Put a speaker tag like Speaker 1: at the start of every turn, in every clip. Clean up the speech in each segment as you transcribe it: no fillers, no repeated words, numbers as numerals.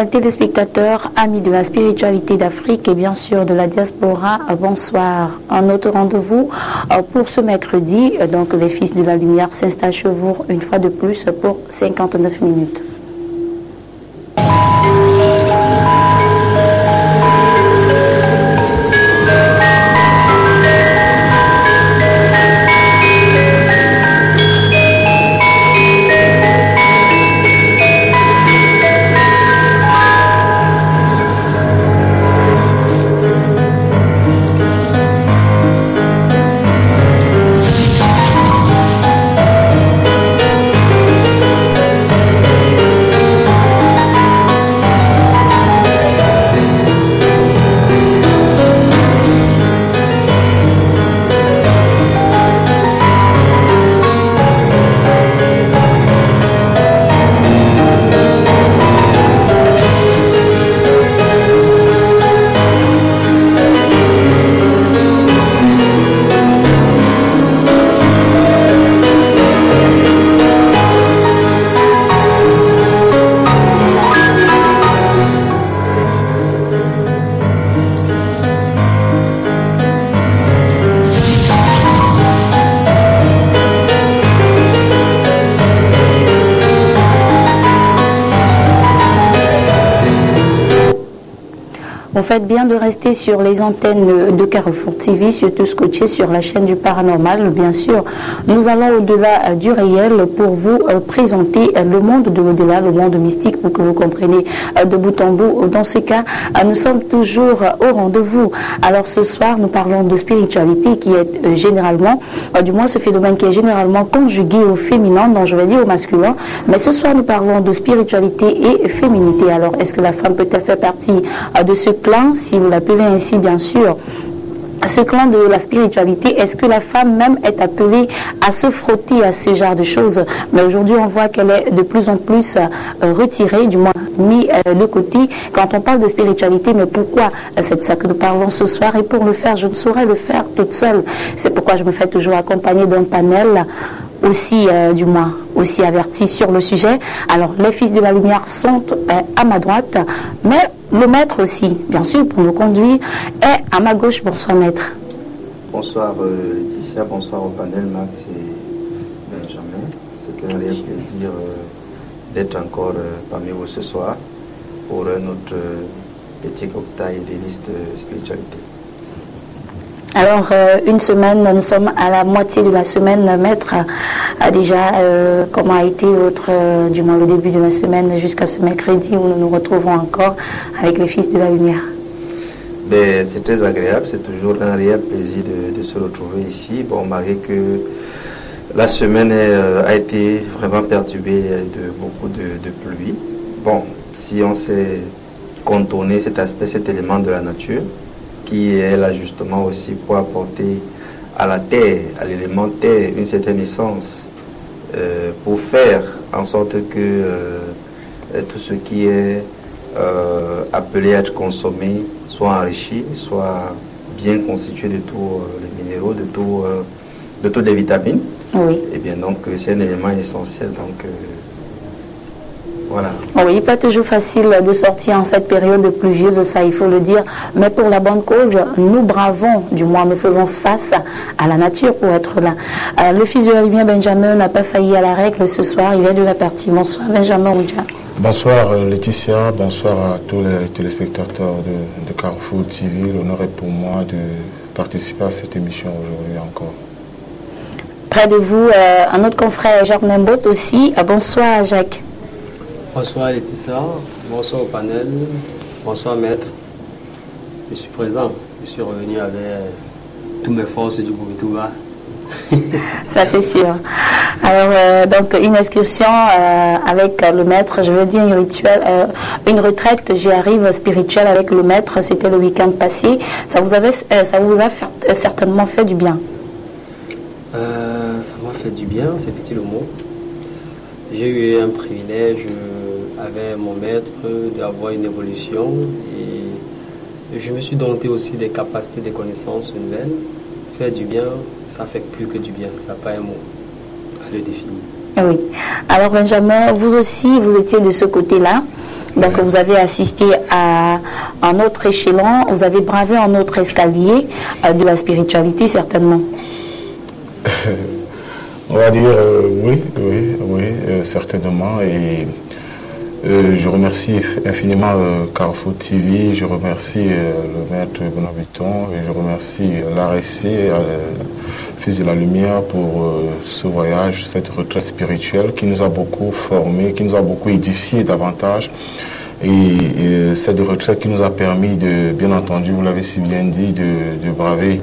Speaker 1: téléspectateurs, amis de la spiritualité d'Afrique et bien sûr de la diaspora, bonsoir. Un autre rendez-vous pour ce mercredi. Donc les Fils de la Lumière s'installent chez vous une fois de plus pour 59 minutes. Vous faites bien de rester sur les antennes de Carrefour TV, surtout scotché sur la chaîne du paranormal. Bien sûr, nous allons au-delà du réel pour vous présenter le monde de l'au-delà, le monde mystique, pour que vous compreniez de bout en bout. Dans ce cas, nous sommes toujours au rendez-vous. Alors ce soir, nous parlons de spiritualité qui est généralement, du moins ce phénomène qui est généralement conjugué au féminin, donc je vais dire au masculin. Mais ce soir, nous parlons de spiritualité et féminité. Alors, est-ce que la femme peut-elle faire partie de ce clan, si vous l'appelez ainsi bien sûr, ce clan de la spiritualité? Est-ce que la femme même est appelée à se frotter à ce genre de choses? Mais aujourd'hui on voit qu'elle est de plus en plus retirée, du moins mis de côté quand on parle de spiritualité. Mais pourquoi c'est de ça que nous parlons ce soir? Et pour le faire, je ne saurais le faire toute seule. C'est pourquoi je me fais toujours accompagner d'un panel aussi, du moins, aussi avertis sur le sujet. Alors, les Fils de la Lumière sont à ma droite, mais le maître aussi, bien sûr, pour nous conduire, est à ma gauche. Bonsoir, maître.
Speaker 2: Bonsoir, Laetitia, bonsoir au panel, Max et Benjamin. C'est un réel plaisir d'être encore parmi vous ce soir pour notre petit cocktail des listes de spiritualité.
Speaker 1: Alors, une semaine, nous sommes à la moitié de la semaine, maître. Déjà, comment a été votre, du moins le début de la semaine jusqu'à ce mercredi où nous nous retrouvons encore avec les Fils de la Lumière?
Speaker 2: Ben, c'est très agréable, c'est toujours un réel plaisir de se retrouver ici. Bon, malgré que la semaine a été vraiment perturbée de beaucoup de pluie. Bon, si on sait contourner cet aspect, cet élément de la nature, qui est là justement aussi pour apporter à la terre, à l'élément terre, une certaine essence, pour faire en sorte que tout ce qui est appelé à être consommé soit enrichi, soit bien constitué de tous les minéraux, de toutes les vitamines.
Speaker 1: Oui.
Speaker 2: Et bien donc c'est un élément essentiel. Donc voilà.
Speaker 1: Oui, pas toujours facile de sortir en cette période pluvieuse, ça il faut le dire, mais pour la bonne cause, nous bravons, du moins nous faisons face à la nature pour être là. Le Fils de la Lumière, Benjamin, n'a pas failli à la règle ce soir, il est de la partie. Bonsoir Benjamin Oudja.
Speaker 3: Bonsoir Laetitia, bonsoir à tous les téléspectateurs de Carrefour TV. L'honneur est pour moi de participer à cette émission aujourd'hui encore.
Speaker 1: Près de vous, un autre confrère, Jacques Nembot aussi. Bonsoir Jacques.
Speaker 4: Bonsoir Laetitia, bonsoir au panel, bonsoir maître. Je suis présent, je suis revenu avec toutes mes forces du Boubitouba.
Speaker 1: Ça c'est sûr. Alors donc une excursion avec le maître, je veux dire un rituel, une retraite, j'y arrive spirituelle avec le maître, c'était le week-end passé. Ça vous a certainement fait du bien.
Speaker 4: Ça m'a fait du bien, c'est petit le mot. J'ai eu un privilège avec mon maître d'avoir une évolution et je me suis doté aussi des capacités, des connaissances nouvelles. Faire du bien, ça fait plus que du bien, ça n'a pas un mot à le définir.
Speaker 1: Oui. Alors Benjamin, vous aussi, vous étiez de ce côté-là. Donc vous avez assisté à un autre échelon, vous avez bravé un autre escalier de la spiritualité certainement.
Speaker 3: On va dire oui, certainement. Et je remercie infiniment Carrefour TV, je remercie le maître Bonaviton et je remercie l'ARC, Fils de la Lumière, pour ce voyage, cette retraite spirituelle qui nous a beaucoup formés, qui nous a beaucoup édifiés davantage. Et cette retraite qui nous a permis de, bien entendu, vous l'avez si bien dit, de braver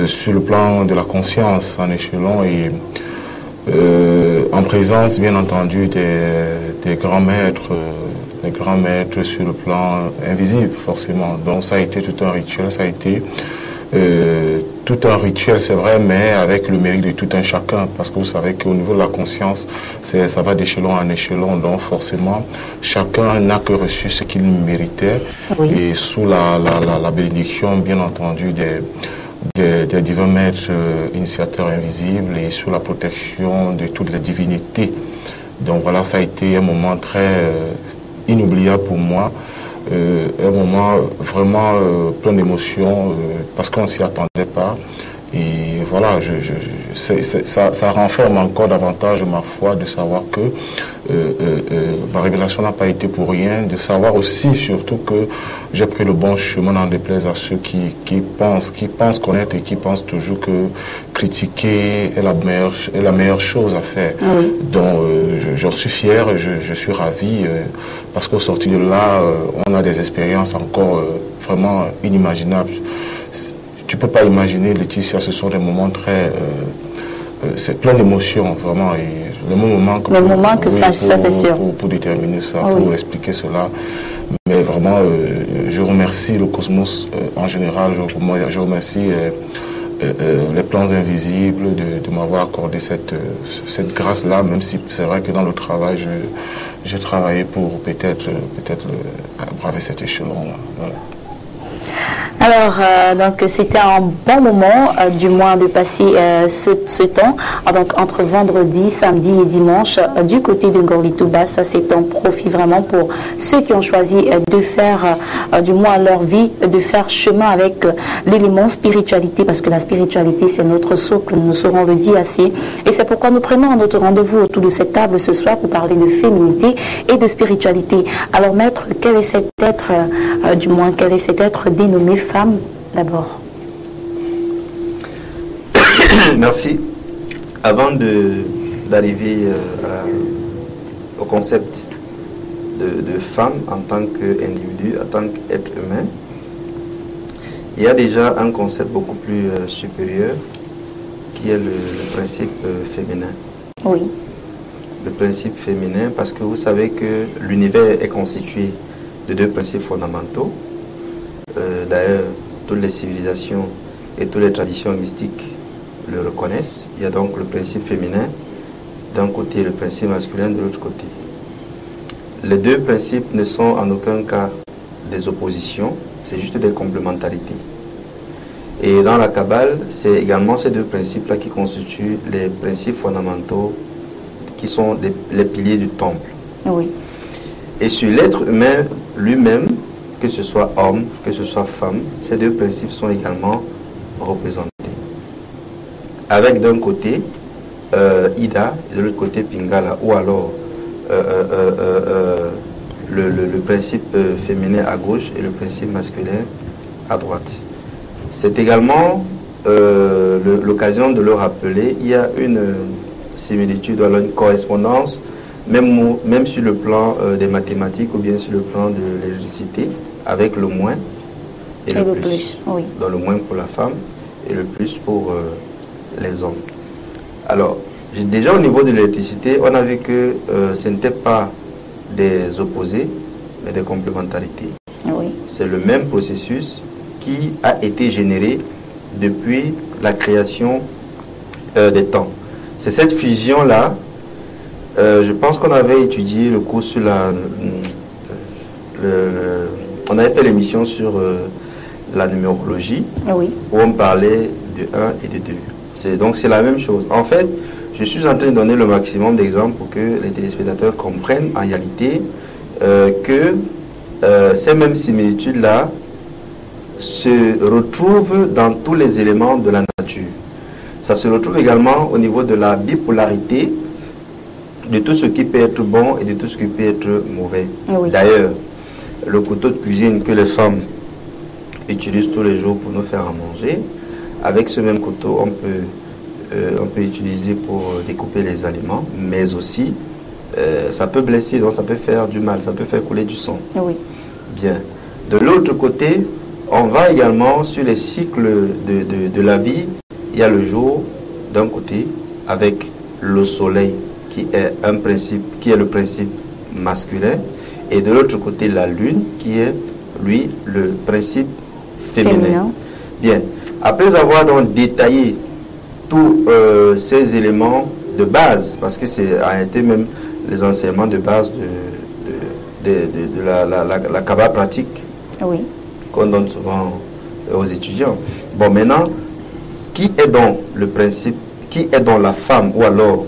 Speaker 3: sur le plan de la conscience en échelon et en présence, bien entendu, des grands maîtres sur le plan invisible, forcément. Donc ça a été tout un rituel, ça a été tout un rituel, c'est vrai, mais avec le mérite de tout un chacun, parce que vous savez qu'au niveau de la conscience, ça va d'échelon en échelon, donc forcément, chacun n'a que reçu ce qu'il méritait, oui. Et sous la bénédiction, bien entendu, des divins maîtres initiateurs invisibles et sous la protection de toutes les divinités. Donc voilà, ça a été un moment très inoubliable pour moi. Un moment vraiment plein d'émotions parce qu'on ne s'y attendait pas. Et voilà, ça renferme encore davantage ma foi de savoir que ma révélation n'a pas été pour rien, de savoir aussi surtout que j'ai pris le bon chemin, n'en déplaise à ceux qui pensent connaître et qui pensent toujours que critiquer est la meilleure chose à faire. Oui. Donc j'en suis fier, je suis ravi parce qu'au sorti de là, on a des expériences encore vraiment inimaginables. Tu ne peux pas imaginer, Laetitia, ce sont des moments très... c'est plein d'émotions, vraiment. Et le moment que
Speaker 1: ça, c'est sûr.
Speaker 3: Pour déterminer ça, pour expliquer cela. Mais vraiment, je remercie le cosmos en général. Je remercie les plans invisibles de m'avoir accordé cette grâce-là, même si c'est vrai que dans le travail, j'ai travaillé pour peut-être braver cet échelon-là. Voilà.
Speaker 1: Alors, donc c'était un bon moment, du moins de passer ce temps, donc entre vendredi, samedi et dimanche, du côté de Ngorli-Touba. Ça c'est un profit vraiment pour ceux qui ont choisi de faire, du moins leur vie, de faire chemin avec l'élément spiritualité, parce que la spiritualité c'est notre socle, nous saurons le dire assez. Et c'est pourquoi nous prenons notre rendez-vous autour de cette table ce soir pour parler de féminité et de spiritualité. Alors maître, quel est cet être, quel est cet être dénommé femme d'abord?
Speaker 2: Merci. Avant d'arriver au concept de femme en tant qu'individu, en tant qu'être humain, il y a déjà un concept beaucoup plus supérieur qui est le principe féminin.
Speaker 1: Oui.
Speaker 2: Le principe féminin, parce que vous savez que l'univers est constitué de deux principes fondamentaux. D'ailleurs, toutes les civilisations et toutes les traditions mystiques le reconnaissent. Il y a donc le principe féminin d'un côté et le principe masculin de l'autre côté. Les deux principes ne sont en aucun cas des oppositions, c'est juste des complémentarités. Et dans la Kabbale, c'est également ces deux principes-là qui constituent les principes fondamentaux qui sont les piliers du temple.
Speaker 1: Oui.
Speaker 2: Et sur l'être humain lui-même, que ce soit homme, que ce soit femme, ces deux principes sont également représentés. Avec d'un côté Ida et de l'autre côté Pingala, ou alors le principe féminin à gauche et le principe masculin à droite. C'est également l'occasion de le rappeler, il y a une similitude, alors une correspondance, même sur le plan des mathématiques ou bien sur le plan de l'électricité, avec le moins et le plus.
Speaker 1: Oui.
Speaker 2: Donc le moins pour la femme et le plus pour les hommes. Alors, déjà au niveau de l'électricité, on a vu que ce n'était pas des opposés, mais des complémentarités.
Speaker 1: Oui.
Speaker 2: C'est le même processus qui a été généré depuis la création des temps. C'est cette fusion-là, je pense qu'on avait étudié le cours sur on avait fait l'émission sur la numérologie,
Speaker 1: oui,
Speaker 2: où on parlait de 1 et de 2. Donc c'est la même chose. En fait, je suis en train de donner le maximum d'exemples pour que les téléspectateurs comprennent en réalité que ces mêmes similitudes-là se retrouvent dans tous les éléments de la nature. Ça se retrouve également au niveau de la bipolarité de tout ce qui peut être bon et de tout ce qui peut être mauvais. Oui. D'ailleurs, le couteau de cuisine que les femmes utilisent tous les jours pour nous faire à manger, avec ce même couteau, on peut utiliser pour découper les aliments, mais aussi ça peut blesser, donc ça peut faire du mal, ça peut faire couler du sang. Oui. Bien. De l'autre côté, on va également sur les cycles de la vie. Il y a le jour d'un côté avec le soleil qui est le principe masculin, et de l'autre côté la lune qui est lui le principe féminin. Bien. Après avoir donc détaillé tous ces éléments de base, parce que c'est a été même les enseignements de base de la Kabbalah pratique, oui, qu'on donne souvent aux étudiants. Bon, maintenant, qui est donc le principe, qui est donc la femme, ou alors,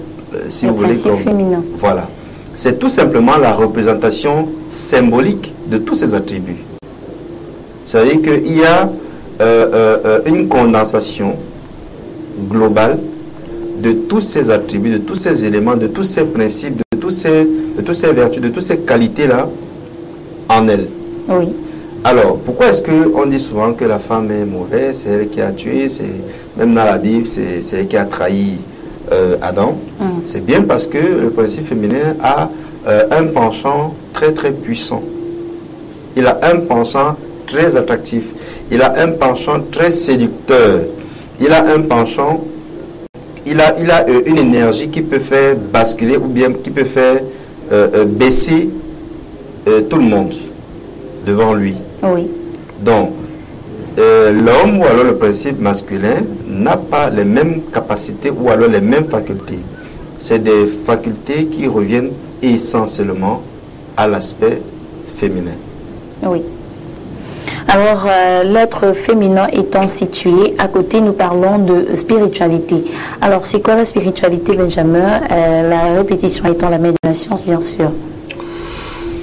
Speaker 2: si vous voulez, comme féminin. Voilà. C'est tout simplement la représentation symbolique de tous ces attributs. C'est-à-dire qu'il y a une condensation globale de tous ces attributs, de tous ces éléments, de tous ces principes, de toutes ces vertus, de toutes ces qualités-là en elle. Oui. Alors, pourquoi est-ce qu'on dit souvent que la femme est mauvaise, c'est elle qui a tué, même dans la Bible, c'est elle qui a trahi Adam? C'est bien parce que le principe féminin a un penchant très très puissant. Il a un penchant très attractif. Il a un penchant très séducteur. Il a un penchant, il a une énergie qui peut faire basculer ou bien qui peut faire baisser tout le monde devant lui. Oui. Donc, l'homme ou alors le principe masculin n'a pas les mêmes capacités ou alors les mêmes facultés. C'est des facultés qui reviennent essentiellement à l'aspect féminin. Oui. Alors, l'être féminin étant situé à côté, nous parlons de spiritualité. Alors, c'est quoi la spiritualité, Benjamin? La répétition étant la mère de la science, bien sûr.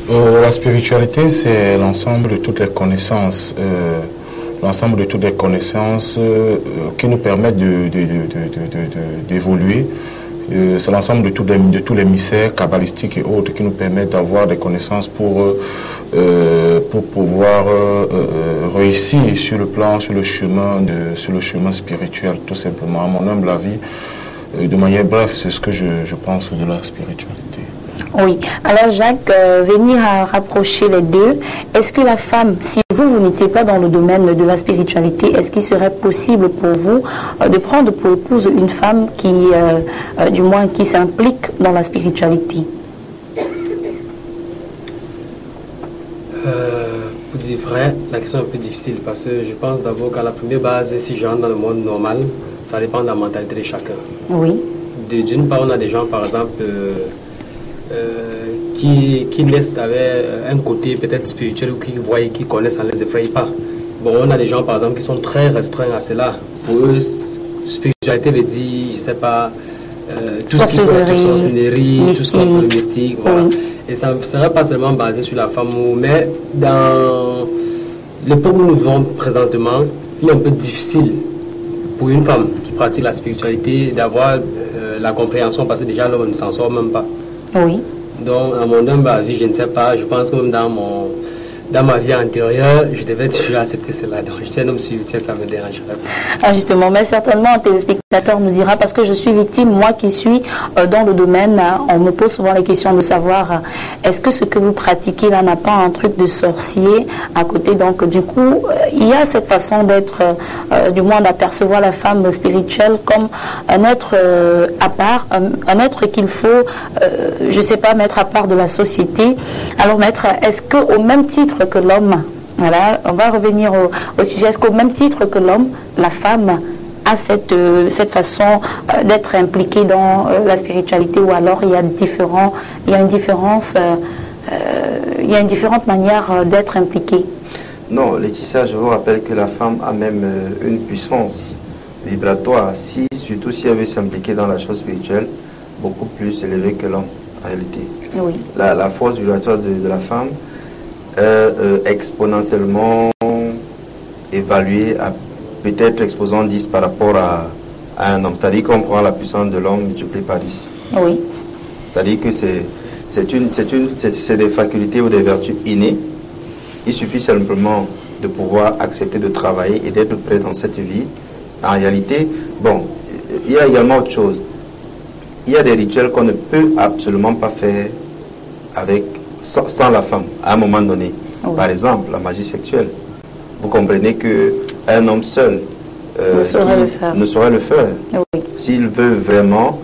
Speaker 3: La spiritualité, c'est l'ensemble de toutes les connaissances, qui nous permettent d'évoluer. C'est l'ensemble de tous les mystères kabbalistiques et autres qui nous permettent d'avoir des connaissances pour pouvoir réussir sur le chemin spirituel, tout simplement. À mon humble avis, de manière brève, c'est ce que je pense de la spiritualité.
Speaker 1: Oui. Alors Jacques, venir à rapprocher les deux, est-ce que la femme, si vous n'étiez pas dans le domaine de la spiritualité, est-ce qu'il serait possible pour vous de prendre pour épouse une femme qui, du moins, qui s'implique dans la spiritualité?
Speaker 4: Pour dire vrai, la question est un peu difficile parce que je pense d'abord qu'à la première base, si je rentre dans le monde normal, ça dépend de la mentalité de chacun. Oui. D'une part, on a des gens, par exemple, qui naissent avec un côté peut-être spirituel ou qui voient, qui connaissent, ça ne les effraie pas. Bon, on a des gens, par exemple, qui sont très restreints à cela. Pour eux, spiritualité veut dire, je ne sais pas, tout ce qui peut être sorcellerie, tout ce qu'on peut mystique, voilà. Oui. Et ça ne serait pas seulement basé sur la femme, mais dans l'époque où nous vivons présentement, il est un peu difficile pour une femme qui pratique la spiritualité d'avoir la compréhension, parce que déjà l'homme ne s'en sort même pas. Oui. Donc, à mon humble avis, je ne sais pas, je pense que même dans ma vie antérieure, je devais toujours accepter cela. Donc, je suis un homme spirituel, ça me dérange pas.
Speaker 1: Ah, justement, mais certainement, un téléspectateur nous dira, parce que je suis victime, moi qui suis dans le domaine, on me pose souvent la question de savoir, est-ce que ce que vous pratiquez là n'a pas un truc de sorcier à côté? Donc, du coup, il y a cette façon d'être, du moins d'apercevoir la femme spirituelle comme un être à part, un être qu'il faut, je ne sais pas, mettre à part de la société. Alors, maître, est-ce qu'au même titre que l'homme, voilà, on va revenir au sujet, est-ce qu'au même titre que l'homme, la femme a cette façon d'être impliquée dans la spiritualité, ou alors il y a une différente manière d'être impliquée?
Speaker 2: Non, Laetitia, je vous rappelle que la femme a même une puissance vibratoire, surtout si elle veut s'impliquer dans la chose spirituelle, beaucoup plus élevée que l'homme. en réalité.
Speaker 1: Oui.
Speaker 2: La force vibratoire de la femme est exponentiellement évaluée à peut-être exposant 10 par rapport à un homme. C'est-à-dire qu'on prend la puissance de l'homme multipliée par 10.
Speaker 1: Oui.
Speaker 2: C'est-à-dire que c'est des facultés ou des vertus innées. Il suffit simplement de pouvoir accepter de travailler et d'être prêt dans cette vie. En réalité, bon, il y a également autre chose. Il y a des rituels qu'on ne peut absolument pas faire sans la femme, à un moment donné.
Speaker 1: Oui.
Speaker 2: Par exemple, la magie sexuelle. Vous comprenez qu'un homme seul ne saurait le faire.
Speaker 1: Oui.
Speaker 2: S'il veut vraiment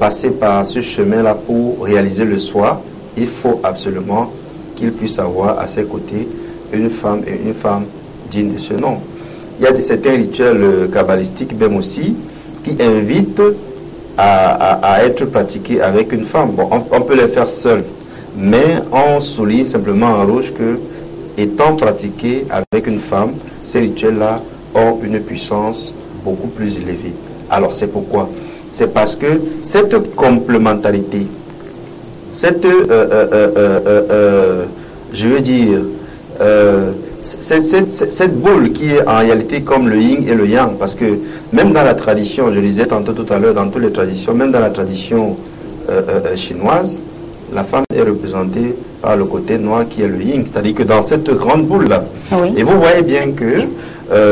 Speaker 2: passer par ce chemin-là pour réaliser le soi, il faut absolument qu'il puisse avoir à ses côtés une femme et une femme digne de ce nom. Il y a certains rituels kabbalistiques même aussi qui invitent à être pratiqués avec une femme. Bon, on peut les faire seuls, mais on souligne simplement en rouge que, étant pratiqués avec une femme, ces rituels-là ont une puissance beaucoup plus élevée. Alors c'est pourquoi? C'est parce que cette complémentarité, cette, je veux dire, cette boule qui est en réalité comme le yin et le yang, parce que même dans la tradition, je disais tantôt tout à l'heure, dans toutes les traditions, même dans la tradition chinoise, la femme est représentée par le côté noir qui est le yin, c'est-à-dire que dans cette grande boule-là,
Speaker 1: oui.
Speaker 2: Et vous voyez bien que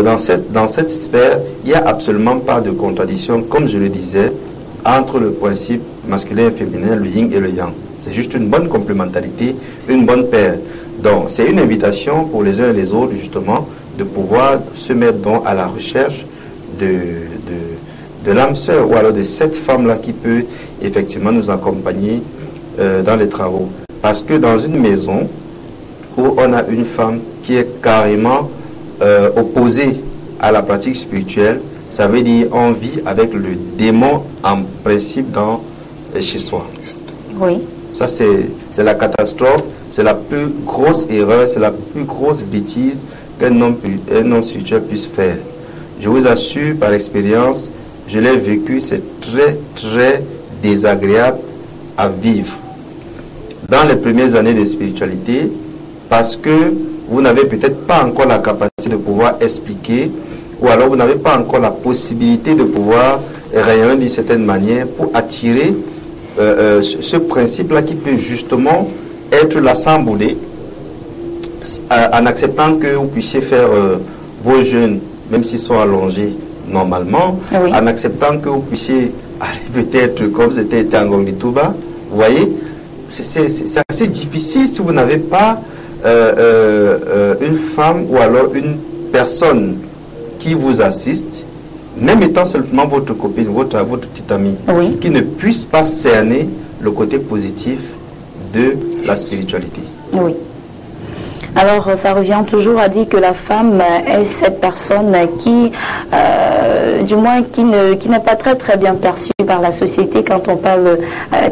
Speaker 2: dans cette sphère, il n'y a absolument pas de contradiction, comme je le disais, entre le principe masculin et féminin, le yin et le yang. C'est juste une bonne complémentarité, une bonne paire. Donc, c'est une invitation pour les uns et les autres, justement, de pouvoir se mettre donc à la recherche de l'âme sœur, ou alors de cette femme-là qui peut effectivement nous accompagner dans les travaux. Parce que dans une maison où on a une femme qui est carrément opposée à la pratique spirituelle, ça veut dire on vit avec le démon en principe chez soi.
Speaker 1: Oui.
Speaker 2: Ça, c'est la catastrophe, c'est la plus grosse erreur, c'est la plus grosse bêtise qu'un homme spirituel puisse faire. Je vous assure, par expérience, je l'ai vécu, c'est très, très désagréable à vivre. Dans les premières années de spiritualité, parce que vous n'avez peut-être pas encore la capacité de pouvoir expliquer, ou alors vous n'avez pas encore la possibilité de pouvoir rayonner d'une certaine manière pour attirer ce principe-là qui peut justement être là sans bouder, en acceptant que vous puissiez faire vos jeûnes, même s'ils sont allongés normalement,
Speaker 1: oui.
Speaker 2: En acceptant que vous puissiez aller peut-être comme c'était en Gongituba, vous voyez, c'est assez difficile si vous n'avez pas une femme ou alors une personne qui vous assiste, même étant seulement votre copine, votre petite amie,
Speaker 1: oui.
Speaker 2: Qui ne puisse pas cerner le côté positif de la spiritualité.
Speaker 1: Oui. Alors, ça revient toujours à dire que la femme est cette personne qui, du moins, qui n'est pas très très bien perçue par la société quand on parle,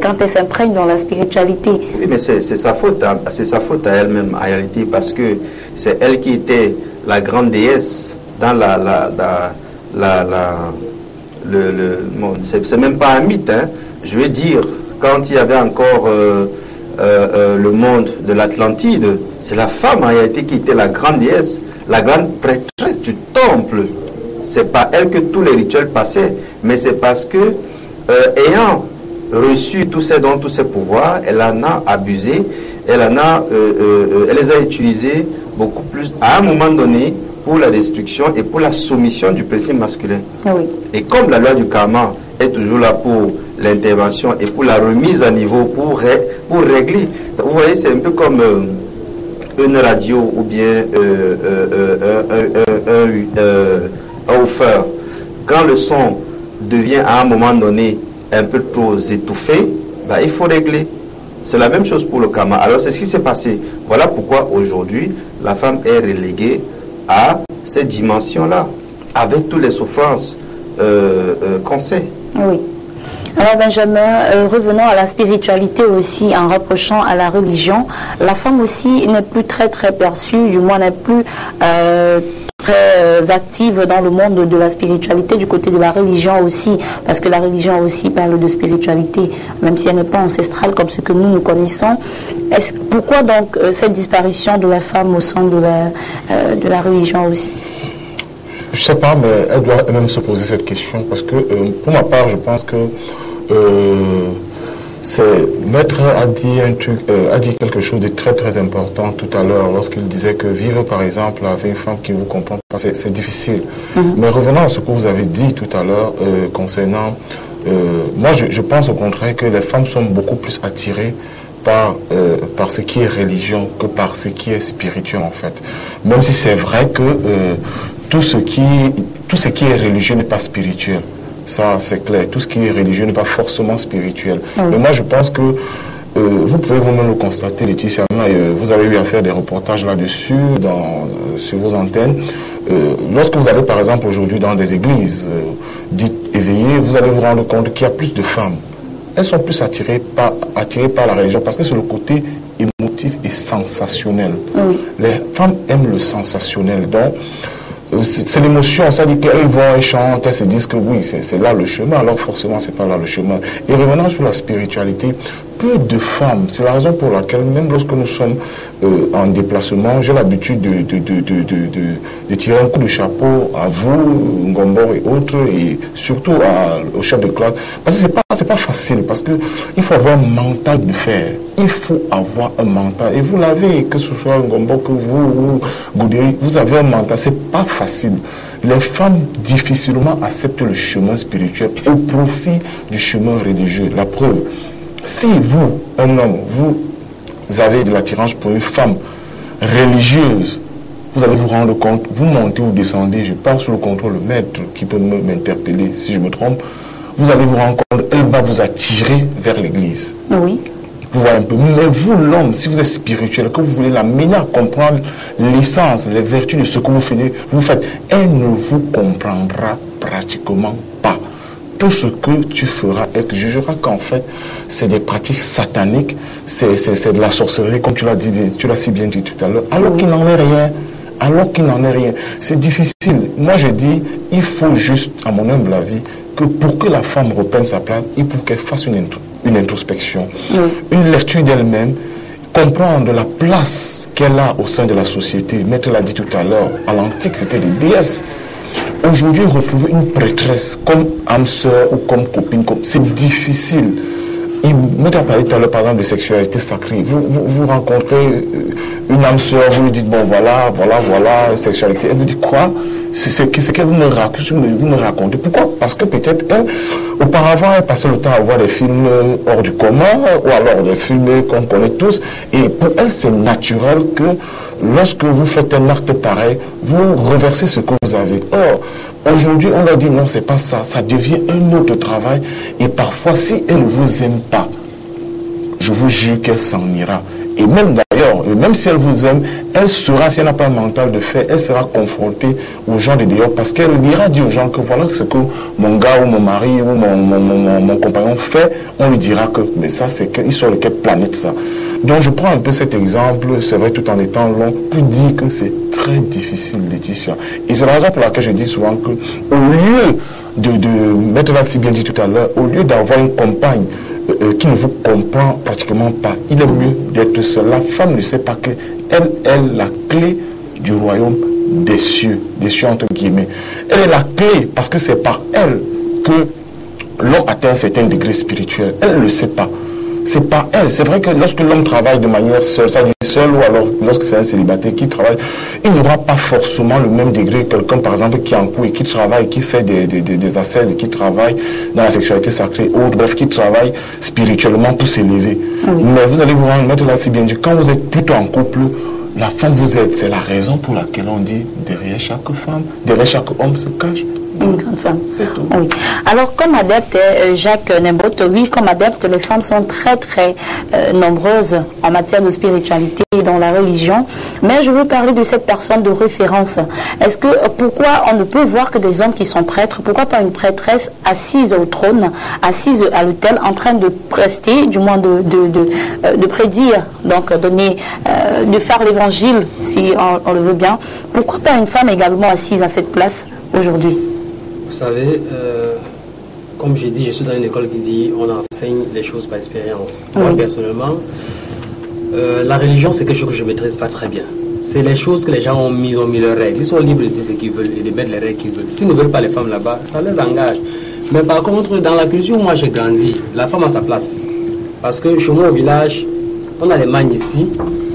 Speaker 1: quand elle s'imprègne dans la spiritualité.
Speaker 2: Oui, mais c'est sa faute, hein, c'est sa faute à elle-même en réalité, parce que c'est elle qui était la grande déesse dans c'est même pas un mythe, hein. Je veux dire, quand il y avait encore le monde de l'Atlantide, c'est la femme en réalité qui était la grande déesse, la grande prêtresse du temple. C'est pas elle que tous les rituels passaient, mais c'est parce que ayant reçu tous ces dons, tous ces pouvoirs, elle en a abusé, elle les a utilisés beaucoup plus à un moment donné pour la destruction et pour la soumission du principe masculin.
Speaker 1: Oui.
Speaker 2: Et comme la loi du karma est toujours là pour l'intervention et pour la remise à niveau, pour régler, vous voyez, c'est un peu comme une radio ou bien un woofer. Quand le son devient à un moment donné un peu trop étouffé, il faut régler. C'est la même chose pour le karma. Alors c'est ce qui s'est passé. Voilà pourquoi aujourd'hui la femme est reléguée à cette dimension-là, avec toutes les souffrances qu'on sait.
Speaker 1: Oui. Alors Benjamin, revenons à la spiritualité aussi, en rapprochant à la religion. La femme aussi n'est plus très très perçue, du moins n'est plus très active dans le monde de la spiritualité, du côté de la religion aussi, parce que la religion aussi parle de spiritualité, même si elle n'est pas ancestrale comme ce que nous connaissons. Pourquoi donc cette disparition de la femme au sein de la religion aussi?
Speaker 3: Je ne sais pas, mais elle doit même se poser cette question, parce que pour ma part, je pense que Maître a dit quelque chose de très très important tout à l'heure lorsqu'il disait que vivre par exemple avec une femme qui ne vous comprend pas, c'est difficile. Mais revenons à ce que vous avez dit tout à l'heure concernant... moi je pense au contraire que les femmes sont beaucoup plus attirées par ce qui est religion que par ce qui est spirituel en fait. Même si c'est vrai que tout ce qui est religieux n'est pas spirituel. Ça, c'est clair. Tout ce qui est religieux n'est pas forcément spirituel. Mais moi, je pense que vous pouvez vous-même le constater, Laetitia. Vous avez eu à faire des reportages là-dessus, sur vos antennes. Lorsque vous allez, par exemple, aujourd'hui dans des églises dites éveillées, vous allez vous rendre compte qu'il y a plus de femmes. Elles sont plus attirées par la religion parce que c'est le côté émotif et sensationnel. Les femmes aiment le sensationnel. Donc, c'est l'émotion, ça dit qu'elles vont, elles chantent, elles se disent que oui, c'est là le chemin, alors forcément c'est pas là le chemin. Et revenant sur la spiritualité, peu de femmes, c'est la raison pour laquelle même lorsque nous sommes en déplacement, j'ai l'habitude de tirer un coup de chapeau à vous, Ngombor et autres, et surtout au chef de classe, parce que c'est pas facile, parce que il faut avoir un mental de fer, il faut avoir un mental, et vous l'avez, que ce soit Ngombor, que vous, Goudiri, vous avez un mental, c'est pas facile. Les femmes difficilement acceptent le chemin spirituel au profit du chemin religieux. La preuve, si vous, un homme, vous avez de l'attirance pour une femme religieuse, vous allez vous rendre compte, vous montez ou descendez, je parle sous le contrôle du maître qui peut m'interpeller si je me trompe, vous allez vous rendre compte, elle va vous attirer vers l'église.
Speaker 1: Oui.
Speaker 3: Vous voyez un peu. Mais vous, l'homme, si vous êtes spirituel, que vous voulez l'amener à comprendre l'essence, les vertus de ce que vous faites, elle ne vous comprendra pratiquement pas. Tout ce que tu feras, elle te jugera qu'en fait, c'est des pratiques sataniques, c'est de la sorcellerie, comme tu l'as si bien dit tout à l'heure, alors qu'il n'en est rien. Alors qu'il n'en est rien. C'est difficile. Moi, je dis, il faut juste, à mon humble avis, que pour que la femme reprenne sa place, il faut qu'elle fasse une introspection, une lecture d'elle-même, comprendre la place qu'elle a au sein de la société. Maître l'a dit tout à l'heure, à l'antique, c'était les déesses. Aujourd'hui, retrouver une prêtresse comme âme sœur ou comme copine, c'est difficile. Maître a parlé tout à l'heure, par exemple, de sexualité sacrée. Vous rencontrez une âme sœur, vous lui dites, bon, voilà, sexualité. Elle vous dit quoi? C'est ce qu'elle vous me racontez. Pourquoi? Parce que peut-être elle, auparavant, elle passait le temps à voir des films hors du commun, ou alors des films qu'on connaît tous. Et pour elle, c'est naturel que lorsque vous faites un acte pareil, vous reversez ce que vous avez. Or, aujourd'hui, on leur dit non, c'est pas ça. Ça devient un autre travail. Et parfois, si elle ne vous aime pas, je vous jure qu'elle s'en ira. Et même d'ailleurs, même si elle vous aime, elle sera, si elle n'a pas un mental de fer, elle sera confrontée aux gens de dehors parce qu'elle ira dire aux gens que voilà ce que mon gars ou mon mari ou mon compagnon fait, on lui dira que, mais ça c'est il sur quelle planète ça. Donc je prends un peu cet exemple, c'est vrai tout en étant long, pour dire que c'est très difficile, Laetitia. Et c'est la raison pour laquelle je dis souvent que, au lieu de mettre là si bien dit tout à l'heure, au lieu d'avoir une compagne qui ne vous comprend pratiquement pas, il est mieux d'être seul. La femme ne sait pas qu'elle est la clé du royaume des cieux entre guillemets. Elle est la clé parce que c'est par elle que l'homme atteint un certain degré spirituel. Elle ne le sait pas. C'est pas elle. C'est vrai que lorsque l'homme travaille de manière seule, ça dit seul, ou alors lorsque c'est un célibataire qui travaille, il n'aura pas forcément le même degré que quelqu'un par exemple qui est en cours et qui travaille, qui fait des ascèses, qui travaille dans la sexualité sacrée, ou bref, qui travaille spirituellement pour s'élever. Mais vous allez vous rendre compte là, c'est bien dit, quand vous êtes plutôt en couple, la femme vous aide. C'est la raison pour laquelle on dit derrière chaque femme, derrière chaque homme se cache
Speaker 1: une grande femme.
Speaker 3: C'est tout.
Speaker 1: Oui. Alors, comme adepte, Jacques Nembot, oui, comme adepte, les femmes sont très, très nombreuses en matière de spiritualité. évoluer dans la religion. Mais je veux parler de cette personne de référence. Est-ce que, pourquoi on ne peut voir que des hommes qui sont prêtres, pourquoi pas une prêtresse assise au trône, assise à l'autel, en train de prester, du moins de prédire, donc donner, de faire l'évangile, si on le veut bien. Pourquoi pas une femme également assise à cette place aujourd'hui?
Speaker 4: Vous savez, comme j'ai dit, je suis dans une école qui dit on enseigne les choses par expérience.
Speaker 1: Oui.
Speaker 4: Moi, personnellement, la religion, c'est quelque chose que je ne maîtrise pas très bien. C'est les choses que les gens ont mis leurs règles. Ils sont libres de dire ce qu'ils veulent et de mettre les règles qu'ils veulent. S'ils ne veulent pas les femmes là-bas, ça les engage. Mais par contre, dans la culture où moi j'ai grandi, la femme a sa place. Parce que chez moi au village, on a les magnes ici,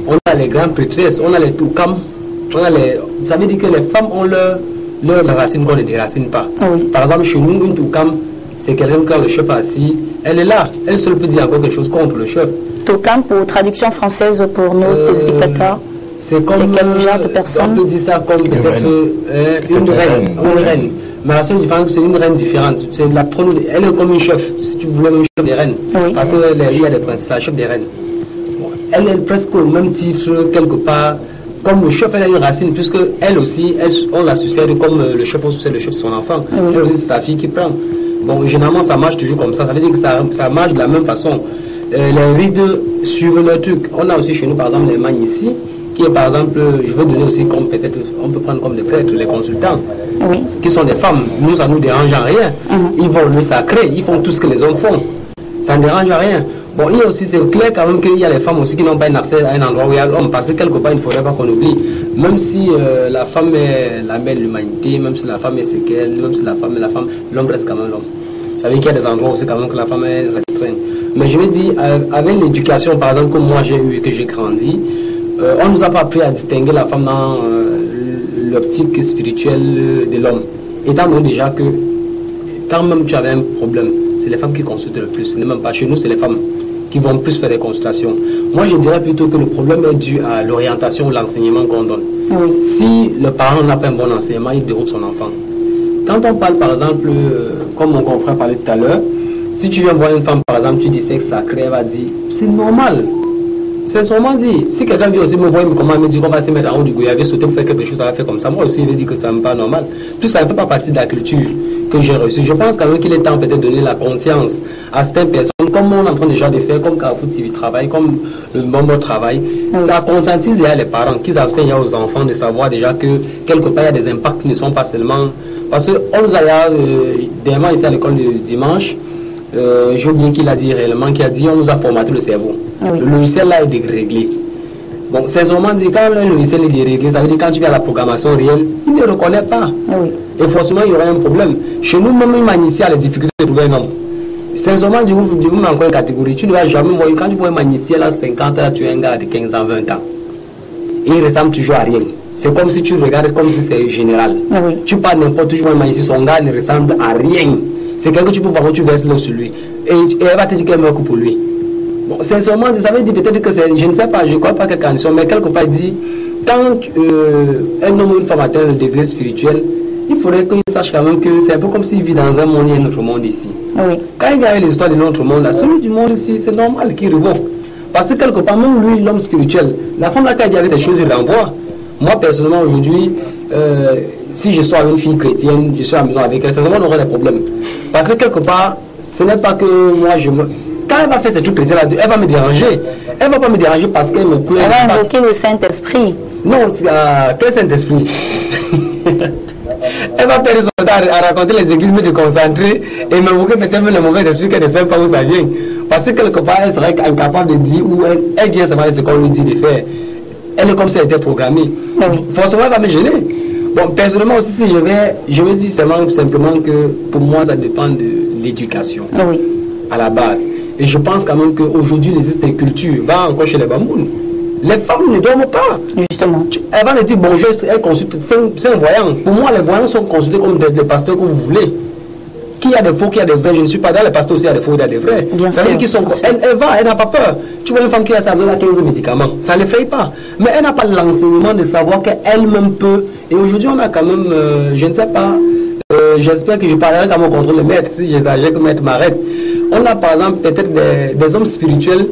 Speaker 4: on a les grandes prêtresses, on a les toukams, on a les... Ça veut dire que les femmes ont leur racine qu'on ne déracine pas.
Speaker 1: Oui.
Speaker 4: Par exemple, chez nous, une toukam, c'est quelqu'un quand le chef est assis, elle est là, elle seule peut dire encore quelque chose contre le chef.
Speaker 1: Toukam, pour traduction française pour nos téléspectateurs.
Speaker 4: C'est comme
Speaker 1: quel genre de personne?
Speaker 4: On peut dire ça comme peut-être une reine. Une reine. Mais la seule différence, c'est une reine différente. C'est la trône, elle est comme une chef, si tu voulais, une chef des reines.
Speaker 1: Oui.
Speaker 4: Parce qu'il y a des princes, c'est la chef des reines. Bon, elle est presque au même titre, quelque part. Comme le chef, elle a une racine, puisque elle aussi, on la succède comme le chef, on succède le chef de son enfant.
Speaker 1: Oui.
Speaker 4: Elle aussi, c'est sa fille qui prend. Bon, généralement, ça marche toujours comme ça. Ça veut dire que ça marche de la même façon. Les rides suivent leur truc. On a aussi chez nous, par exemple, les magnes ici, qui est par exemple, je veux donner aussi comme peut-être, on peut prendre comme des prêtres, les consultants,
Speaker 1: Oui.
Speaker 4: qui sont des femmes. Nous, ça ne nous dérange en rien. Ils vont le sacré, ils font tout ce que les hommes font. Ça ne dérange en rien. Bon, il y a aussi, c'est clair quand même qu'il y a les femmes aussi qui n'ont pas un accès à un endroit où il y a l'homme, parce que quelque part, il ne faudrait pas qu'on oublie. Même si la femme est la mère de l'humanité, même si la femme est ce qu'elle, même si la femme est la femme, l'homme reste quand même l'homme. Ça veut dire qu'il y a des endroits aussi quand même que la femme est restreinte. Mais je veux dire, avec l'éducation, par exemple, que moi j'ai eu et que j'ai grandi, on ne nous a pas appris à distinguer la femme dans l'optique spirituelle de l'homme. Étant donné déjà que quand même tu avais un problème, c'est les femmes qui consultent le plus. Ce n'est même pas chez nous, c'est les femmes qui vont plus faire des consultations. Moi je dirais plutôt que le problème est dû à l'orientation ou l'enseignement qu'on donne.
Speaker 1: Oui.
Speaker 4: Si le parent n'a pas un bon enseignement, il déroute son enfant. Quand on parle par exemple, comme mon confrère parlait tout à l'heure, si tu viens voir une femme par exemple, tu dis sexe sacré, elle va dire c'est normal. C'est sûrement dit. Si quelqu'un vient aussi me voir, comment me dit qu'on va se mettre en haut du goyavier, sauter pour faire quelque chose, ça va faire comme ça. Moi aussi, je dis que ça n'est pas normal. Tout ça ne fait pas partie de la culture que j'ai reçue. Je pense quand même qu'il est temps peut-être de donner la conscience à certaines personnes, comme on est en train déjà de faire, comme Carrefour TV travaille, comme le Bombo travaille. Ça conscientise les parents, qu'ils enseignent aux enfants de savoir déjà que quelque part il y a des impacts qui ne sont pas seulement. Parce qu'on nous a dernièrement ici à l'école du dimanche, j'ai oublié qu'il a dit réellement, qu'il a dit on nous a formaté le cerveau.
Speaker 1: Oui.
Speaker 4: Le logiciel là est déréglé. Bon, c'est sûrement dit quand le logiciel est déréglé, ça veut dire quand tu viens à la programmation réelle, il ne reconnaît pas.
Speaker 1: Oui.
Speaker 4: Et forcément il y aura un problème. Chez nous, même un ici a les difficultés de trouver un homme. Sincèrement, du coup, dans une catégorie, tu ne vas jamais voir, quand tu vois un magnicien là, 50 ans, tu es un gars de 15 ans, 20 ans. Et il ressemble toujours à rien. C'est comme si tu regardes comme si c'est général.
Speaker 1: Oui.
Speaker 4: Tu parles n'importe où, tu vois un magnicien, son gars ne ressemble à rien. C'est quelqu'un que tu peux voir quand tu verses l'eau sur lui. Et elle va te dire qu'elle meurt pour lui. Bon, sincèrement, ça veut dire peut-être que c'est, je ne sais pas, je ne crois pas que condition, mais quelque part, il dit, quand un homme ou une femme atteint le degré spirituel, il faudrait qu'il sache quand même que c'est un peu comme s'il vit dans un monde, il y a un autre monde ici.
Speaker 1: Oui.
Speaker 4: Quand il y a les histoires de notre monde, là, celui du monde ici, c'est normal qu'il revoque. Parce que quelque part, même lui, l'homme spirituel, la femme là, quand il y avait ces choses, il l'envoie. Moi, personnellement, aujourd'hui, si je sois une fille chrétienne, je suis à la maison avec elle, c'est vraiment aurait des problèmes. Parce que quelque part, ce n'est pas que moi je me... Quand elle va faire ces trucs chrétiens-là, elle va me déranger. Elle ne va pas me déranger parce qu'elle me plaît.
Speaker 1: Elle va invoquer le Saint-Esprit.
Speaker 4: Non, quel Saint-Esprit? Elle va faire des soldats à raconter les églises, mais de concentrer et m'invoquer peut-être le mauvais esprit qu'elle ne sait pas où ça vient. Parce que quelque part, elle serait incapable de dire où elle vient savoir ce qu'on lui dit de faire. Elle est comme si elle était programmée.
Speaker 1: Oui.
Speaker 4: Forcément, elle va me gêner. Bon, personnellement aussi, si je vais dire simplement que pour moi, ça dépend de l'éducation.
Speaker 1: Oui.
Speaker 4: À la base. Et je pense quand même qu'aujourd'hui, il existe des cultures. Va encore chez les Bamounes. Les femmes ne dorment pas.
Speaker 1: Justement.
Speaker 4: Elle va me dire bonjour, elle consulte. C'est un voyant. Pour moi, les voyants sont consultés comme des pasteurs que vous voulez. Qu'il y a des faux, qu'il y a des vrais, je ne suis pas dans les pasteurs aussi, il y a des faux, il y a des vrais.
Speaker 1: Bien
Speaker 4: ça veut dire qu'ils sont. Elle n'a pas peur. Tu vois une femme qui a sa vie à 15 médicaments, ça ne le fait pas. Mais elle n'a pas l'enseignement de savoir qu'elle-même peut. Et aujourd'hui, on a quand même, je ne sais pas, j'espère que je parlerai quand même contre le maître, si j'exagère que le maître m'arrête. On a par exemple peut-être des hommes spirituels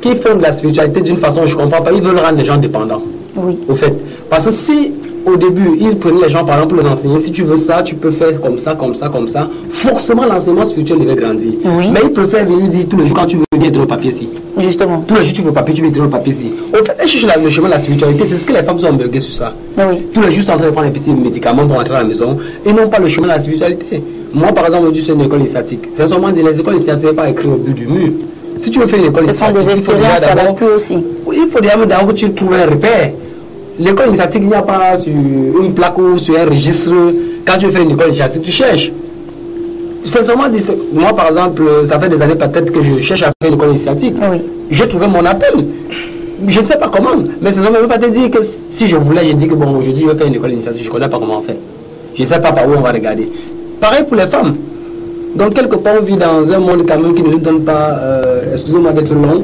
Speaker 5: qui font de la spiritualité d'une façon, je ne comprends pas, ils veulent rendre les gens dépendants.
Speaker 1: Oui.
Speaker 5: Au fait. Parce que si, au début, ils prenaient les gens, par exemple, pour les enseigner, si tu veux ça, tu peux faire comme ça, comme ça, comme ça, forcément, l'enseignement spirituel devait grandir.
Speaker 1: Oui.
Speaker 5: Mais ils préfèrent venir dire tous les jours, quand tu veux venir écrire le papier ici.
Speaker 1: Justement.
Speaker 5: Tous les jours, tu veux papier, tu veux écrire le papier ici. Au fait, elles cherchent le chemin de la spiritualité, c'est ce que les femmes sont buguées sur ça.
Speaker 1: Oui.
Speaker 5: Tous les jours, sont en train de prendre des petits médicaments pour entrer à la maison, et non pas le chemin de la spiritualité. Moi, par exemple, je suis une école initiatique. C'est seulement dire, les écoles initiatiques, pas écrire au but du mur. Si tu veux faire une école initiatique,
Speaker 1: ce sont des expériences à la plus aussi.
Speaker 5: Oui, il faut d'abord que tu trouves un repère. L'école initiatique, il n'y a pas sur une plaque ou sur un registre. Quand tu veux faire une école initiatique, tu cherches. C'est seulement dit, moi par exemple, ça fait des années peut-être que je cherche à faire une école initiatique.
Speaker 1: Oui.
Speaker 5: J'ai trouvé mon appel. Je ne sais pas comment, mais c'est seulement pas te dire que si je voulais, je dis que bon, aujourd'hui je vais faire une école initiatique, je ne connais pas comment faire. Je ne sais pas par où on va regarder. Pareil pour les femmes. Donc quelque part on vit dans un monde quand même qui ne nous donne pas, excusez-moi d'être long,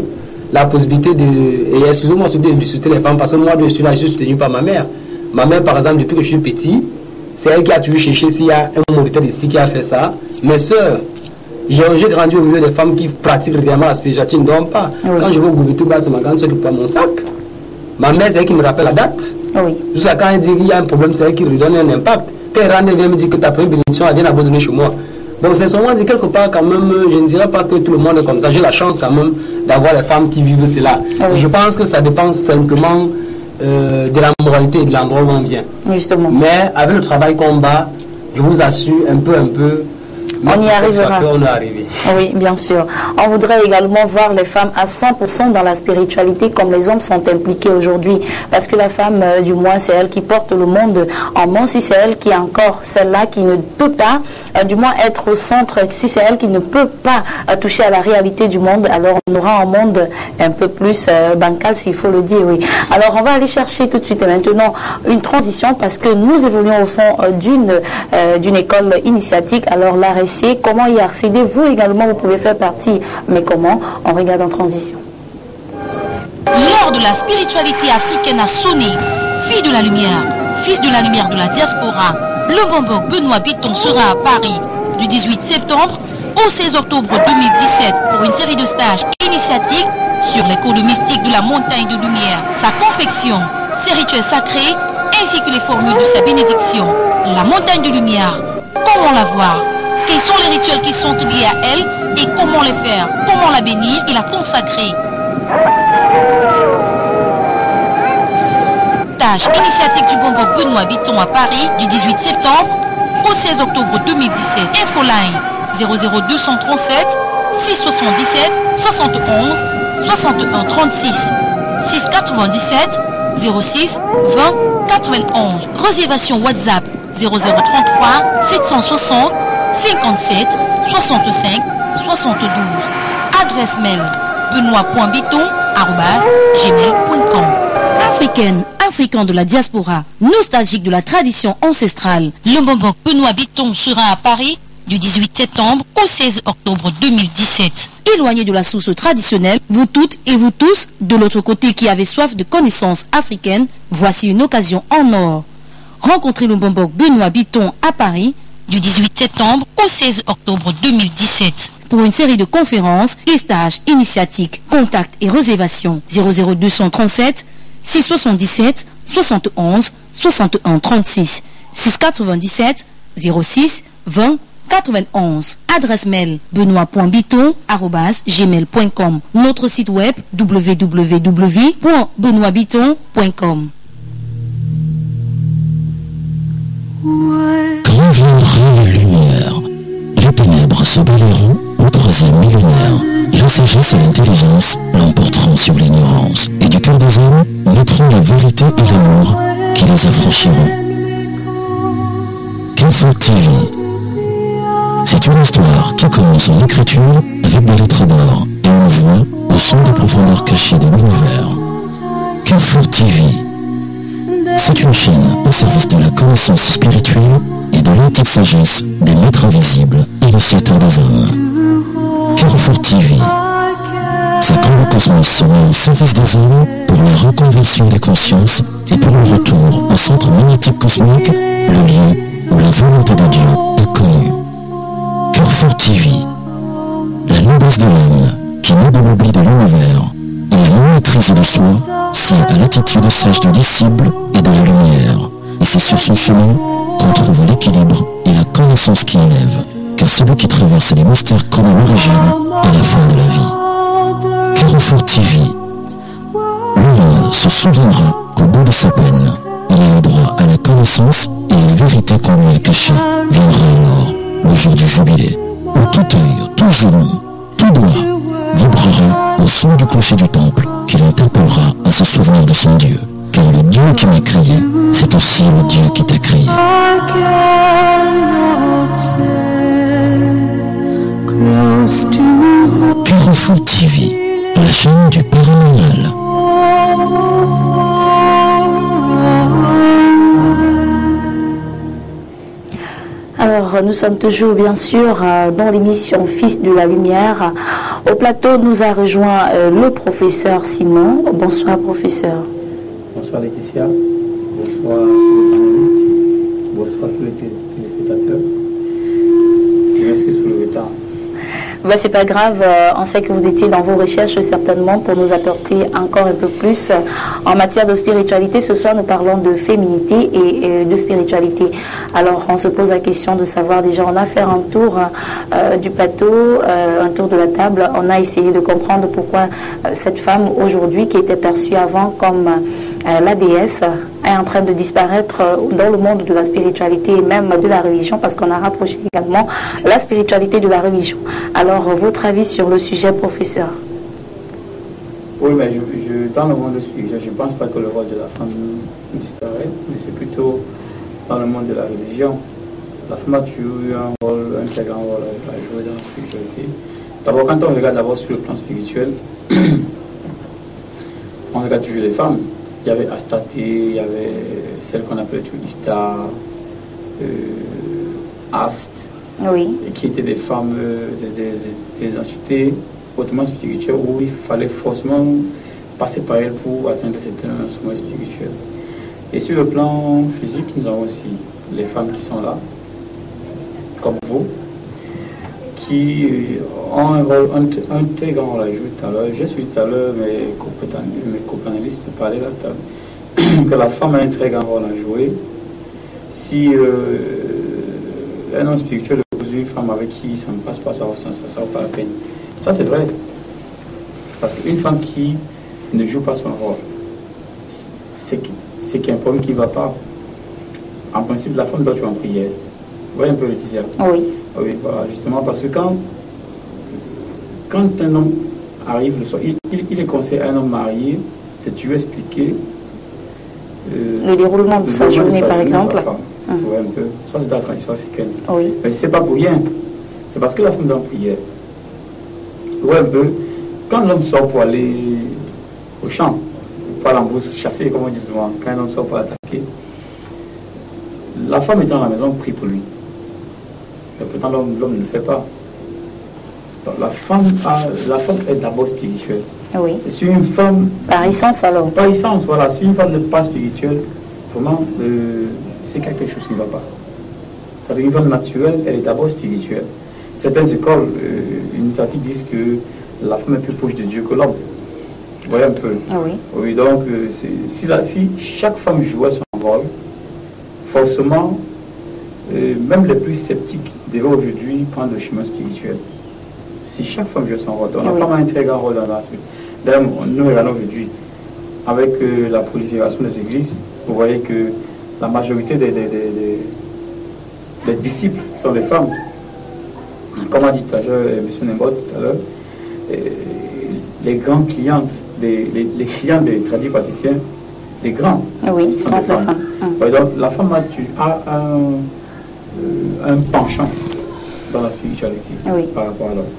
Speaker 5: la possibilité de, et excusez-moi surtout de soutenir les femmes, parce que moi je suis là, je suis soutenu par ma mère. Ma mère par exemple, depuis que je suis petit, c'est elle qui a toujours cherché s'il y a un moniteur ici qui a fait ça. Mes soeurs, j'ai grandi au milieu des femmes qui pratiquent régulièrement la spiritualité, ne dorment pas.
Speaker 1: Oui.
Speaker 5: Quand je vais au Goubitouba, c'est ma grande soeur qui prend mon sac. Ma mère, c'est elle qui me rappelle la date.
Speaker 1: Oui.
Speaker 5: Jusqu'à quand elle dit qu'il y a un problème, c'est elle qui lui donne un impact. Quand elle rentre, elle vient me dire que ta première bénédiction, elle vient abandonner chez moi. Donc c'est seulement dit quelque part quand même, je ne dirais pas que tout le monde est comme ça. J'ai la chance quand même d'avoir les femmes qui vivent cela.
Speaker 1: Oui.
Speaker 5: Je pense que ça dépend simplement de la moralité et de l'endroit où on vient.
Speaker 1: Justement.
Speaker 5: Mais avec le travail qu'on bat, je vous assure, un peu,
Speaker 1: on y arrivera.
Speaker 5: On est arrivé.
Speaker 1: Oui, bien sûr. On voudrait également voir les femmes à 100% dans la spiritualité comme les hommes sont impliqués aujourd'hui. Parce que la femme, du moins, c'est elle qui porte le monde en main. Si c'est elle qui est encore celle-là qui ne peut pas, du moins, être au centre, si c'est elle qui ne peut pas toucher à la réalité du monde, alors on aura un monde un peu plus bancal, s'il faut le dire, oui. Alors, on va aller chercher tout de suite et maintenant une transition parce que nous évoluons au fond d'une école initiatique. Alors, la RSC, comment y accéder? Vous également, vous pouvez faire partie. Mais comment? On regarde en transition.
Speaker 6: L'heure de la spiritualité africaine a sonné. Fille de la lumière, fils de la lumière de la diaspora, le Bombok Benoît Bitton sera à Paris du 18 septembre au 16 octobre 2017 pour une série de stages initiatiques sur les codes mystiques de la montagne de lumière, sa confection, ses rituels sacrés ainsi que les formules de sa bénédiction. La montagne de lumière, comment la voir? Quels sont les rituels qui sont liés à elle et comment les faire? Comment la bénir et la consacrer? Stage initiatique du Bombok Benoît Bitton à Paris du 18 septembre au 16 octobre 2017. Infoline 00237 677 71 61 36 697 06 20 91. Réservation WhatsApp 0033 760 57 65 72. Adresse mail benoît.bitton@gmail.com. Africain de la diaspora, nostalgique de la tradition ancestrale, le Bombok Benoît Bitton sera à Paris du 18 septembre au 16 octobre 2017. Éloigné de la source traditionnelle, vous toutes et vous tous, de l'autre côté qui avez soif de connaissances africaines, voici une occasion en or. Rencontrez le Bombok Benoît Bitton à Paris du 18 septembre au 16 octobre 2017 pour une série de conférences et stages initiatiques. Contacts et réservations 00237 677 71 61 36 697 06 20 91. Adresse mail benoît.bitton@gmail.com. Notre site web www.benoîtbitton.com.
Speaker 7: Quand viendra la lumière, les ténèbres se balayeront au troisième millénaire. La sagesse et l'intelligence l'emporteront sur l'ignorance, et du cœur des hommes naîtront la vérité et l'amour qui les affranchiront. Carrefour TV, c'est une histoire qui commence en écriture avec des lettres d'or et une voix au son des profondeurs cachées de l'univers. Carrefour TV, c'est une chaîne au service de la connaissance spirituelle et de l'antique sagesse des maîtres invisibles, initiateurs des hommes. Carrefour TV, c'est quand le cosmos se met au service des hommes pour la reconversion des consciences et pour le retour au centre magnétique cosmique, le lieu où la volonté de Dieu est connue. Carrefour TV, la noblesse de l'âme qui naît de l'oubli de l'univers maîtrise de soi, c'est à l'attitude sage du disciple et de la lumière. Et c'est sur son chemin qu'on trouve l'équilibre et la connaissance qui élève. Car celui qui traverse les mystères connaît l'origine et la fin de la vie. Carrefour TV. L'homme se souviendra qu'au bout de sa peine, il a eu droit à la connaissance et à la vérité qu'on lui a cachée. Viendra alors le jour du jubilé, où tout œil, tout genou, tout doigt vibrera au son du clocher du temple qui l'interpellera à se souvenir de son Dieu. Car le Dieu qui m'a créé, c'est aussi le Dieu qui t'a créé. Carrefour TV, la chaîne du paranormal.
Speaker 1: Alors, nous sommes toujours bien sûr dans l'émission Fils de la Lumière. Au plateau nous a rejoint le professeur Simon. Bonsoir professeur.
Speaker 8: Bonsoir Laetitia. Bonsoir bonsoir tous les téléspectateurs. Je m'excuse pour le retard.
Speaker 1: Ben, c'est pas grave, on sait que vous étiez dans vos recherches certainement pour nous apporter encore un peu plus en matière de spiritualité. Ce soir nous parlons de féminité et de spiritualité. Alors on se pose la question de savoir déjà, on a fait un tour du plateau, un tour de la table, on a essayé de comprendre pourquoi cette femme aujourd'hui qui était perçue avant comme la déesse est en train de disparaître dans le monde de la spiritualité et même de la religion, parce qu'on a rapproché également la spiritualité de la religion. Alors, votre avis sur le sujet, professeur?
Speaker 8: Oui, mais dans le monde spirituel, je ne pense pas que le rôle de la femme disparaît, mais c'est plutôt dans le monde de la religion. La femme a toujours eu un très grand rôle à jouer dans la spiritualité. D'abord, quand on regarde d'abord sur le plan spirituel, on regarde toujours les femmes. Il y avait Astarté, il y avait celle qu'on appelait Istar, Ast,
Speaker 1: oui,
Speaker 8: et qui étaient des femmes, des entités hautement spirituelles où il fallait forcément passer par elles pour atteindre certains sommets spirituels. Et sur le plan physique, nous avons aussi les femmes qui sont là, comme vous, qui ont un très grand rôle à jouer tout à l'heure. J'ai suivi tout à l'heure mes co-panélistes parlaient là que la femme a un très grand rôle à jouer. Si un homme spirituel épouse une femme avec qui ça ne passe pas, ça vaut pas la peine. Ça c'est vrai. Parce qu'une femme qui ne joue pas son rôle, c'est qu'il y a un problème qui ne va pas. En principe, la femme doit jouer en prière. Vous voyez un peu le teaser?
Speaker 1: Oui.
Speaker 8: Oui, voilà, justement, parce que quand un homme arrive le soir, il est conseillé à un homme marié de tu veux expliquer
Speaker 1: le déroulement de sa journée, par exemple.
Speaker 8: Oui, un peu. Ça, c'est la tradition africaine.
Speaker 1: Oui.
Speaker 8: Mais c'est pas pour rien. C'est parce que la femme est en prière. Oui, un peu. Quand l'homme sort pour aller au champ, pas l'embrousse chasser, comme on dit souvent, quand un homme sort pour attaquer, la femme est dans la maison, prie pour lui. Mais pourtant, l'homme ne le fait pas. Donc, la femme est d'abord spirituelle.
Speaker 1: Oui.
Speaker 8: Et si une femme...
Speaker 1: Par essence alors? Par
Speaker 8: essence, voilà. Si une femme n'est pas spirituelle, vraiment, c'est quelque chose qui ne va pas. C'est-à-dire qu'une femme naturelle, elle est d'abord spirituelle. Certaines écoles initiatiques disent que la femme est plus proche de Dieu que l'homme. Vous voyez un peu?
Speaker 1: Oui.
Speaker 8: Oui, donc, si chaque femme jouait son rôle, forcément, même les plus sceptiques devaient aujourd'hui prendre le chemin spirituel. Si chaque femme joue son rôle, donc la femme a un très grand rôle dans la suite. D'ailleurs, nous regardons aujourd'hui, avec la prolifération des églises, vous voyez que la majorité des disciples sont des femmes. Comme a dit M. Nembot tout à l'heure, les grandes clientes, les clients des tradipraticiens, les grands,
Speaker 1: oui,
Speaker 8: sont des femmes. Ouais, donc la femme a un penchant dans la spiritualité par rapport à l'homme.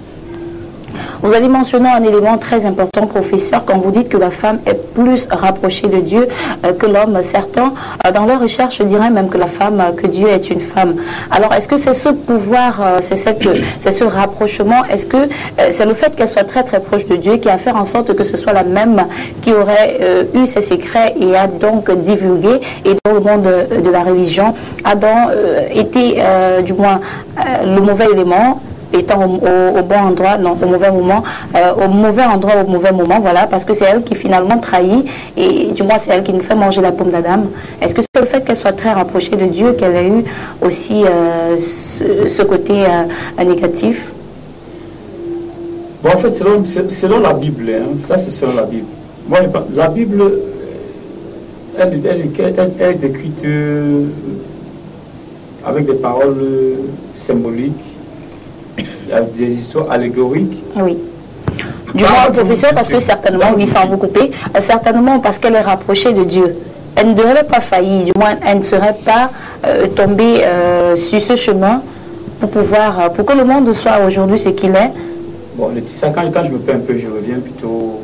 Speaker 1: Vous avez mentionné un élément très important, professeur, quand vous dites que la femme est plus rapprochée de Dieu que l'homme. Certains, dans leur recherche, diraient même que la femme, que Dieu est une femme. Alors, est-ce que c'est ce pouvoir, c'est ce rapprochement, est-ce que c'est le fait qu'elle soit très très proche de Dieu qui a fait en sorte que ce soit la même qui aurait eu ses secrets et a donc divulgué, et dans le monde de la religion, a donc été, du moins, le mauvais élément, étant au bon endroit, non, au mauvais moment, au mauvais endroit, au mauvais moment, voilà, parce que c'est elle qui finalement trahit, et du moins c'est elle qui nous fait manger la pomme d'Adam. Est-ce que c'est le fait qu'elle soit très rapprochée de Dieu qu'elle a eu aussi ce côté négatif?
Speaker 8: Bon, en fait, selon la Bible, hein, ça c'est selon la Bible. Moi, la Bible, elle est écrite avec des paroles symboliques, avec des histoires allégoriques.
Speaker 1: Oui. Du moins, professeur, parce que certainement, oui, sans vous couper, certainement parce qu'elle est rapprochée de Dieu. Elle ne devrait pas faillir, du moins, elle ne serait pas tombée sur ce chemin pour que le monde soit aujourd'hui ce qu'il est.
Speaker 8: Bon, ça, quand je me perds un peu, je reviens plutôt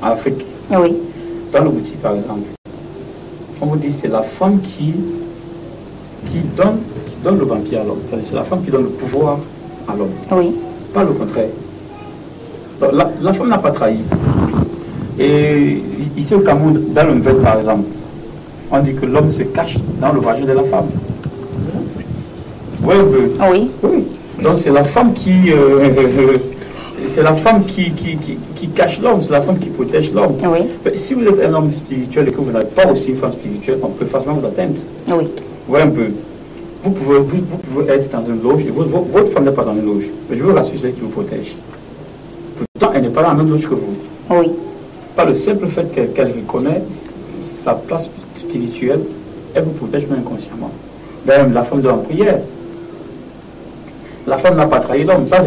Speaker 8: à l'Afrique.
Speaker 1: Oui.
Speaker 8: Dans le Bouti, par exemple, on vous dit que c'est la femme qui donne le vampire à l'homme. C'est la femme qui donne le pouvoir à l'homme.
Speaker 1: Oui.
Speaker 8: Pas le contraire. Donc, la femme n'a pas trahi. Et ici au Cameroun, dans le Mvet, par exemple, on dit que l'homme se cache dans le vagin de la femme. Oui, un peu.
Speaker 1: Oui.
Speaker 8: Oui. Donc c'est la femme qui cache l'homme, c'est la femme qui protège l'homme.
Speaker 1: Oui.
Speaker 8: Si vous êtes un homme spirituel et que vous n'avez pas aussi une femme spirituelle, on peut facilement vous atteindre.
Speaker 1: Oui.
Speaker 8: Oui, un peu. Vous pouvez être dans une loge et votre femme n'est pas dans une loge. Mais je veux rassurer celle qui vous protège. Pourtant, elle n'est pas dans la même loge que vous.
Speaker 1: Oui.
Speaker 8: Par le simple fait qu'elle reconnaît sa place spirituelle, elle vous protège même inconsciemment. D'ailleurs, la femme de la prière. La femme n'a pas trahi l'homme. Ça,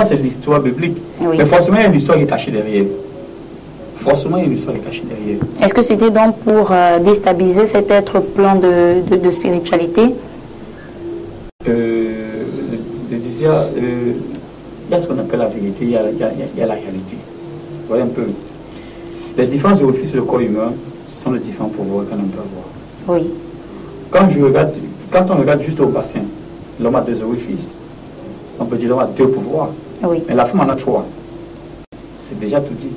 Speaker 8: c'est l'histoire biblique.
Speaker 1: Oui.
Speaker 8: Mais forcément, il y a une histoire qui est cachée derrière. Forcément, il y a une histoire qui est cachée derrière.
Speaker 1: Est-ce que c'était donc pour déstabiliser cet être plein de spiritualité?
Speaker 8: Il y a ce qu'on appelle la vérité, il y a la réalité. Vous voyez un peu. Les différents orifices du corps humain, ce sont les différents pouvoirs qu'on peut avoir.
Speaker 1: Oui.
Speaker 8: Quand on regarde juste au bassin, l'homme a 2 orifices. On peut dire l'homme a 2 pouvoirs.
Speaker 1: Oui.
Speaker 8: Mais la femme en a 3. C'est déjà tout dit.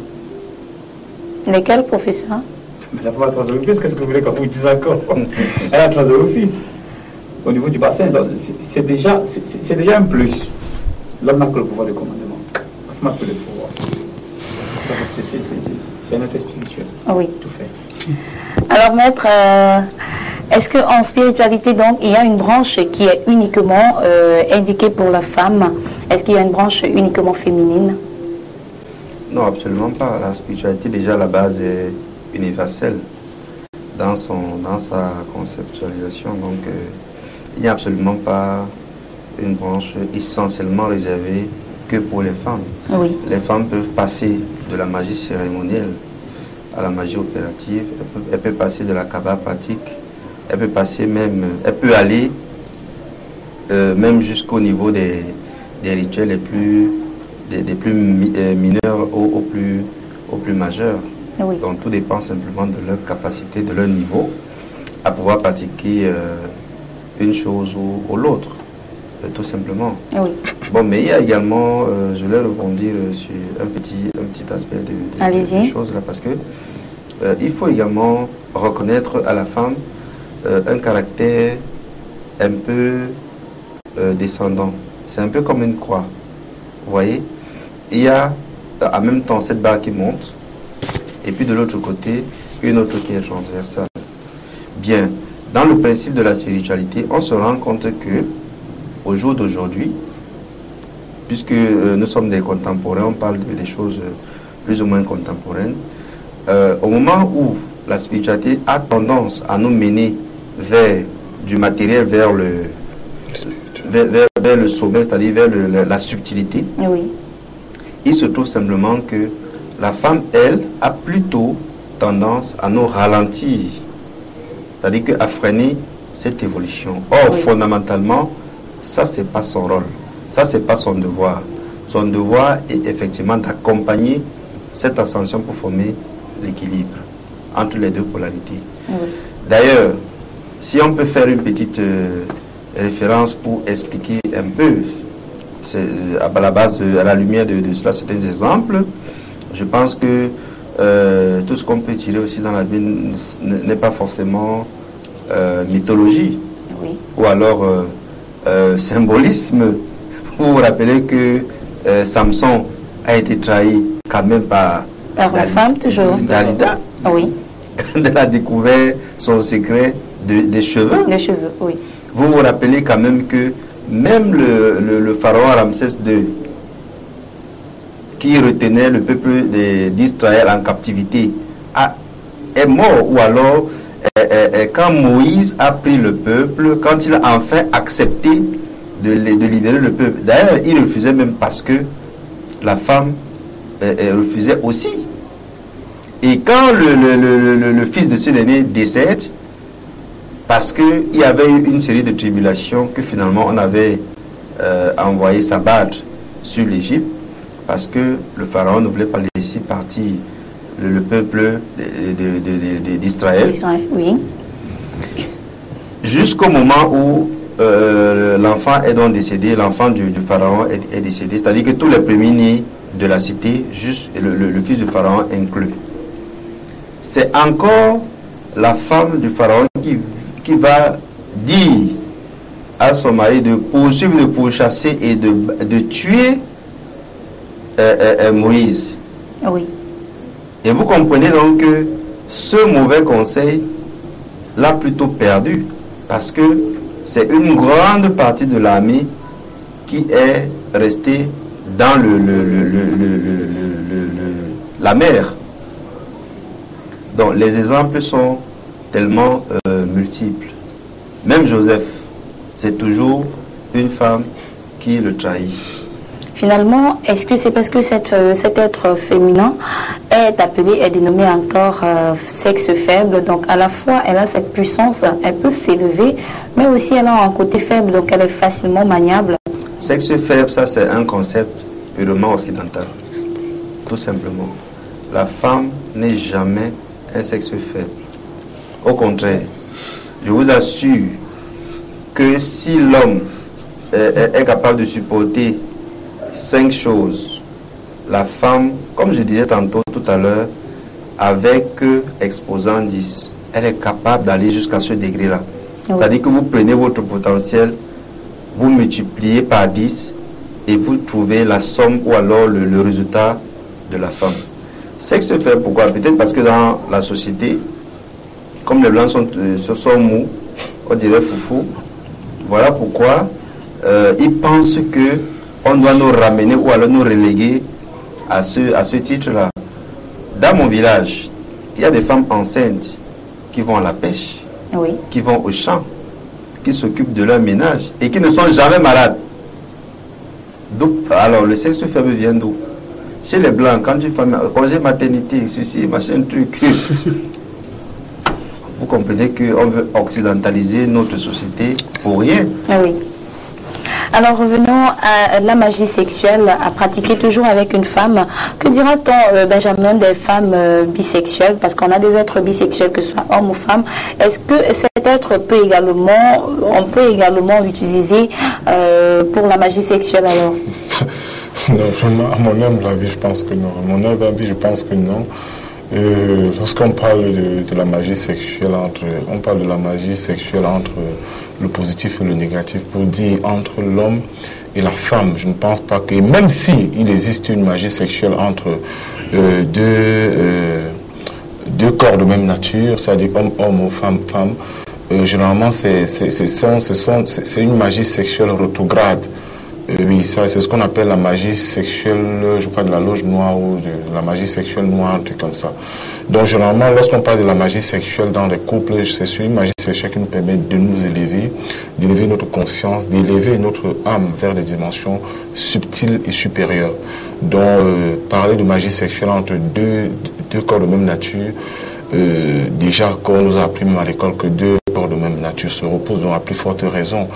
Speaker 1: Lesquels, professeur?
Speaker 8: Mais la femme a 3 orifices, qu'est-ce que vous voulez qu'on vous dise encore? Elle a 3 orifices. Au niveau du bassin, c'est déjà un plus. L'homme n'a que le pouvoir de commandement. La femme n'a que le pouvoir. C'est un être spirituel.
Speaker 1: Oui.
Speaker 8: Tout fait.
Speaker 1: Alors, maître, est-ce qu'en spiritualité, donc, il y a une branche qui est uniquement indiquée pour la femme? Est-ce qu'il y a une branche uniquement féminine?
Speaker 2: Non, absolument pas. La spiritualité, déjà, à la base, est universelle dans sa conceptualisation. Donc, il n'y a absolument pas une branche essentiellement réservée que pour les femmes.
Speaker 1: Oui.
Speaker 2: Les femmes peuvent passer de la magie cérémonielle à la magie opérative. Elle peut passer de la cabale pratique. Elle peut aller même jusqu'au niveau des rituels des plus mineurs aux plus majeurs.
Speaker 1: Oui.
Speaker 2: Donc tout dépend simplement de leur capacité, de leur niveau à pouvoir pratiquer une chose ou l'autre, tout simplement.
Speaker 1: Oui.
Speaker 2: Bon, mais il y a également, je vais rebondir sur un petit aspect de choses là, parce que il faut également reconnaître à la femme un caractère un peu descendant. C'est un peu comme une croix. Vous voyez, il y a en même temps cette barre qui monte, et puis de l'autre côté, une autre qui est transversale. Bien, dans le principe de la spiritualité, on se rend compte que, au jour d'aujourd'hui, puisque nous sommes des contemporains, on parle des choses plus ou moins contemporaines, au moment où la spiritualité a tendance à nous mener vers du matériel, vers le sommet, c'est-à-dire vers la subtilité,
Speaker 1: oui.
Speaker 2: Il se trouve simplement que la femme, elle, a plutôt tendance à nous ralentir, c'est-à-dire à freiner cette évolution. Or, oui. Fondamentalement, ça, c'est pas son rôle, ça, c'est pas son devoir. Son devoir est effectivement d'accompagner cette ascension pour former l'équilibre entre les 2 polarités. Oui. D'ailleurs, si on peut faire une petite référence pour expliquer un peu, à la base, à la lumière de cela, certains exemples, je pense que tout ce qu'on peut tirer aussi dans la Bible n'est pas forcément mythologie, oui. Ou alors symbolisme. Vous vous rappelez que Samson a été trahi quand même par
Speaker 1: la femme, toujours.
Speaker 2: Dalida.
Speaker 1: Oui.
Speaker 2: Quand elle a découvert son secret des cheveux.
Speaker 1: Les cheveux, oui.
Speaker 2: Vous vous rappelez quand même que même le pharaon Ramsès II, qui retenait le peuple d'Israël en captivité, est mort. Ou alors, quand Moïse a pris le peuple, quand il a enfin accepté de libérer le peuple, d'ailleurs, il refusait même parce que la femme refusait aussi. Et quand le fils de ce dernier décède, parce qu'il y avait eu une série de tribulations que finalement on avait envoyé s'abattre sur l'Égypte, parce que le pharaon ne voulait pas laisser partir le peuple d'Israël.
Speaker 1: Oui.
Speaker 2: Jusqu'au moment où l'enfant est donc décédé, l'enfant du pharaon est décédé, c'est-à-dire que tous les premiers-nés de la cité, juste le fils du pharaon inclus. C'est encore la femme du pharaon qui va dire à son mari de poursuivre, de pourchasser et de tuer Moïse.
Speaker 1: Oui.
Speaker 2: Et vous comprenez donc que ce mauvais conseil l'a plutôt perdu, parce que c'est une grande partie de l'armée qui est restée dans la mer. Donc les exemples sont tellement multiples. Même Joseph, c'est toujours une femme qui le trahit.
Speaker 1: Finalement, est-ce que c'est parce que cet être féminin est appelé, est dénommé encore sexe faible, donc à la fois elle a cette puissance, elle peut s'élever, mais aussi elle a un côté faible, donc elle est facilement maniable.
Speaker 2: Sexe faible, ça c'est un concept purement occidental, tout simplement. La femme n'est jamais un sexe faible. Au contraire, je vous assure que si l'homme est capable de supporter 5 choses, la femme, comme je disais tantôt tout à l'heure, avec exposant 10, elle est capable d'aller jusqu'à ce degré-là. Oui. C'est-à-dire que vous prenez votre potentiel, vous multipliez par 10 et vous trouvez la somme ou alors le résultat de la femme. Sexe faible, pourquoi? Peut-être parce que dans la société, comme les blancs sont mous, on dirait foufou, voilà pourquoi ils pensent que on doit nous ramener ou alors nous reléguer à ce titre-là. Dans mon village, il y a des femmes enceintes qui vont à la pêche, oui, qui vont au champ, qui s'occupent de leur ménage et qui ne sont jamais malades. Alors le sexe faible vient d'où? Chez les blancs, quand tu fais congé maternité, ceci, machin, truc. Vous comprenez qu'on veut occidentaliser notre société pour rien.
Speaker 1: Oui. Alors revenons à la magie sexuelle à pratiquer toujours avec une femme. Que dira-t-on, Benjamin, des femmes bisexuelles? Parce qu'on a des êtres bisexuels, que ce soit hommes ou femmes. Est-ce que cet être on peut également l'utiliser pour la magie sexuelle alors?
Speaker 3: Non, à mon humble avis, je pense que non. À mon humble avis, je pense que non. Lorsqu'on parle de la magie sexuelle on parle de la magie sexuelle entre le positif et le négatif, pour dire entre l'homme et la femme. Je ne pense pas que, même si il existe une magie sexuelle entre deux corps de même nature, c'est-à-dire homme ou femme, généralement c'est une magie sexuelle rétrograde. Oui, ça c'est ce qu'on appelle la magie sexuelle, je crois, de la loge noire ou de la magie sexuelle noire, un truc comme ça. Donc généralement, lorsqu'on parle de la magie sexuelle dans les couples, c'est une magie sexuelle qui nous permet de nous élever, d'élever notre conscience, d'élever notre âme vers des dimensions subtiles et supérieures. Donc parler de magie sexuelle entre deux corps de même nature, déjà qu'on nous a appris même à l'école que deux corps de même nature se reposent, donc à plus forte raison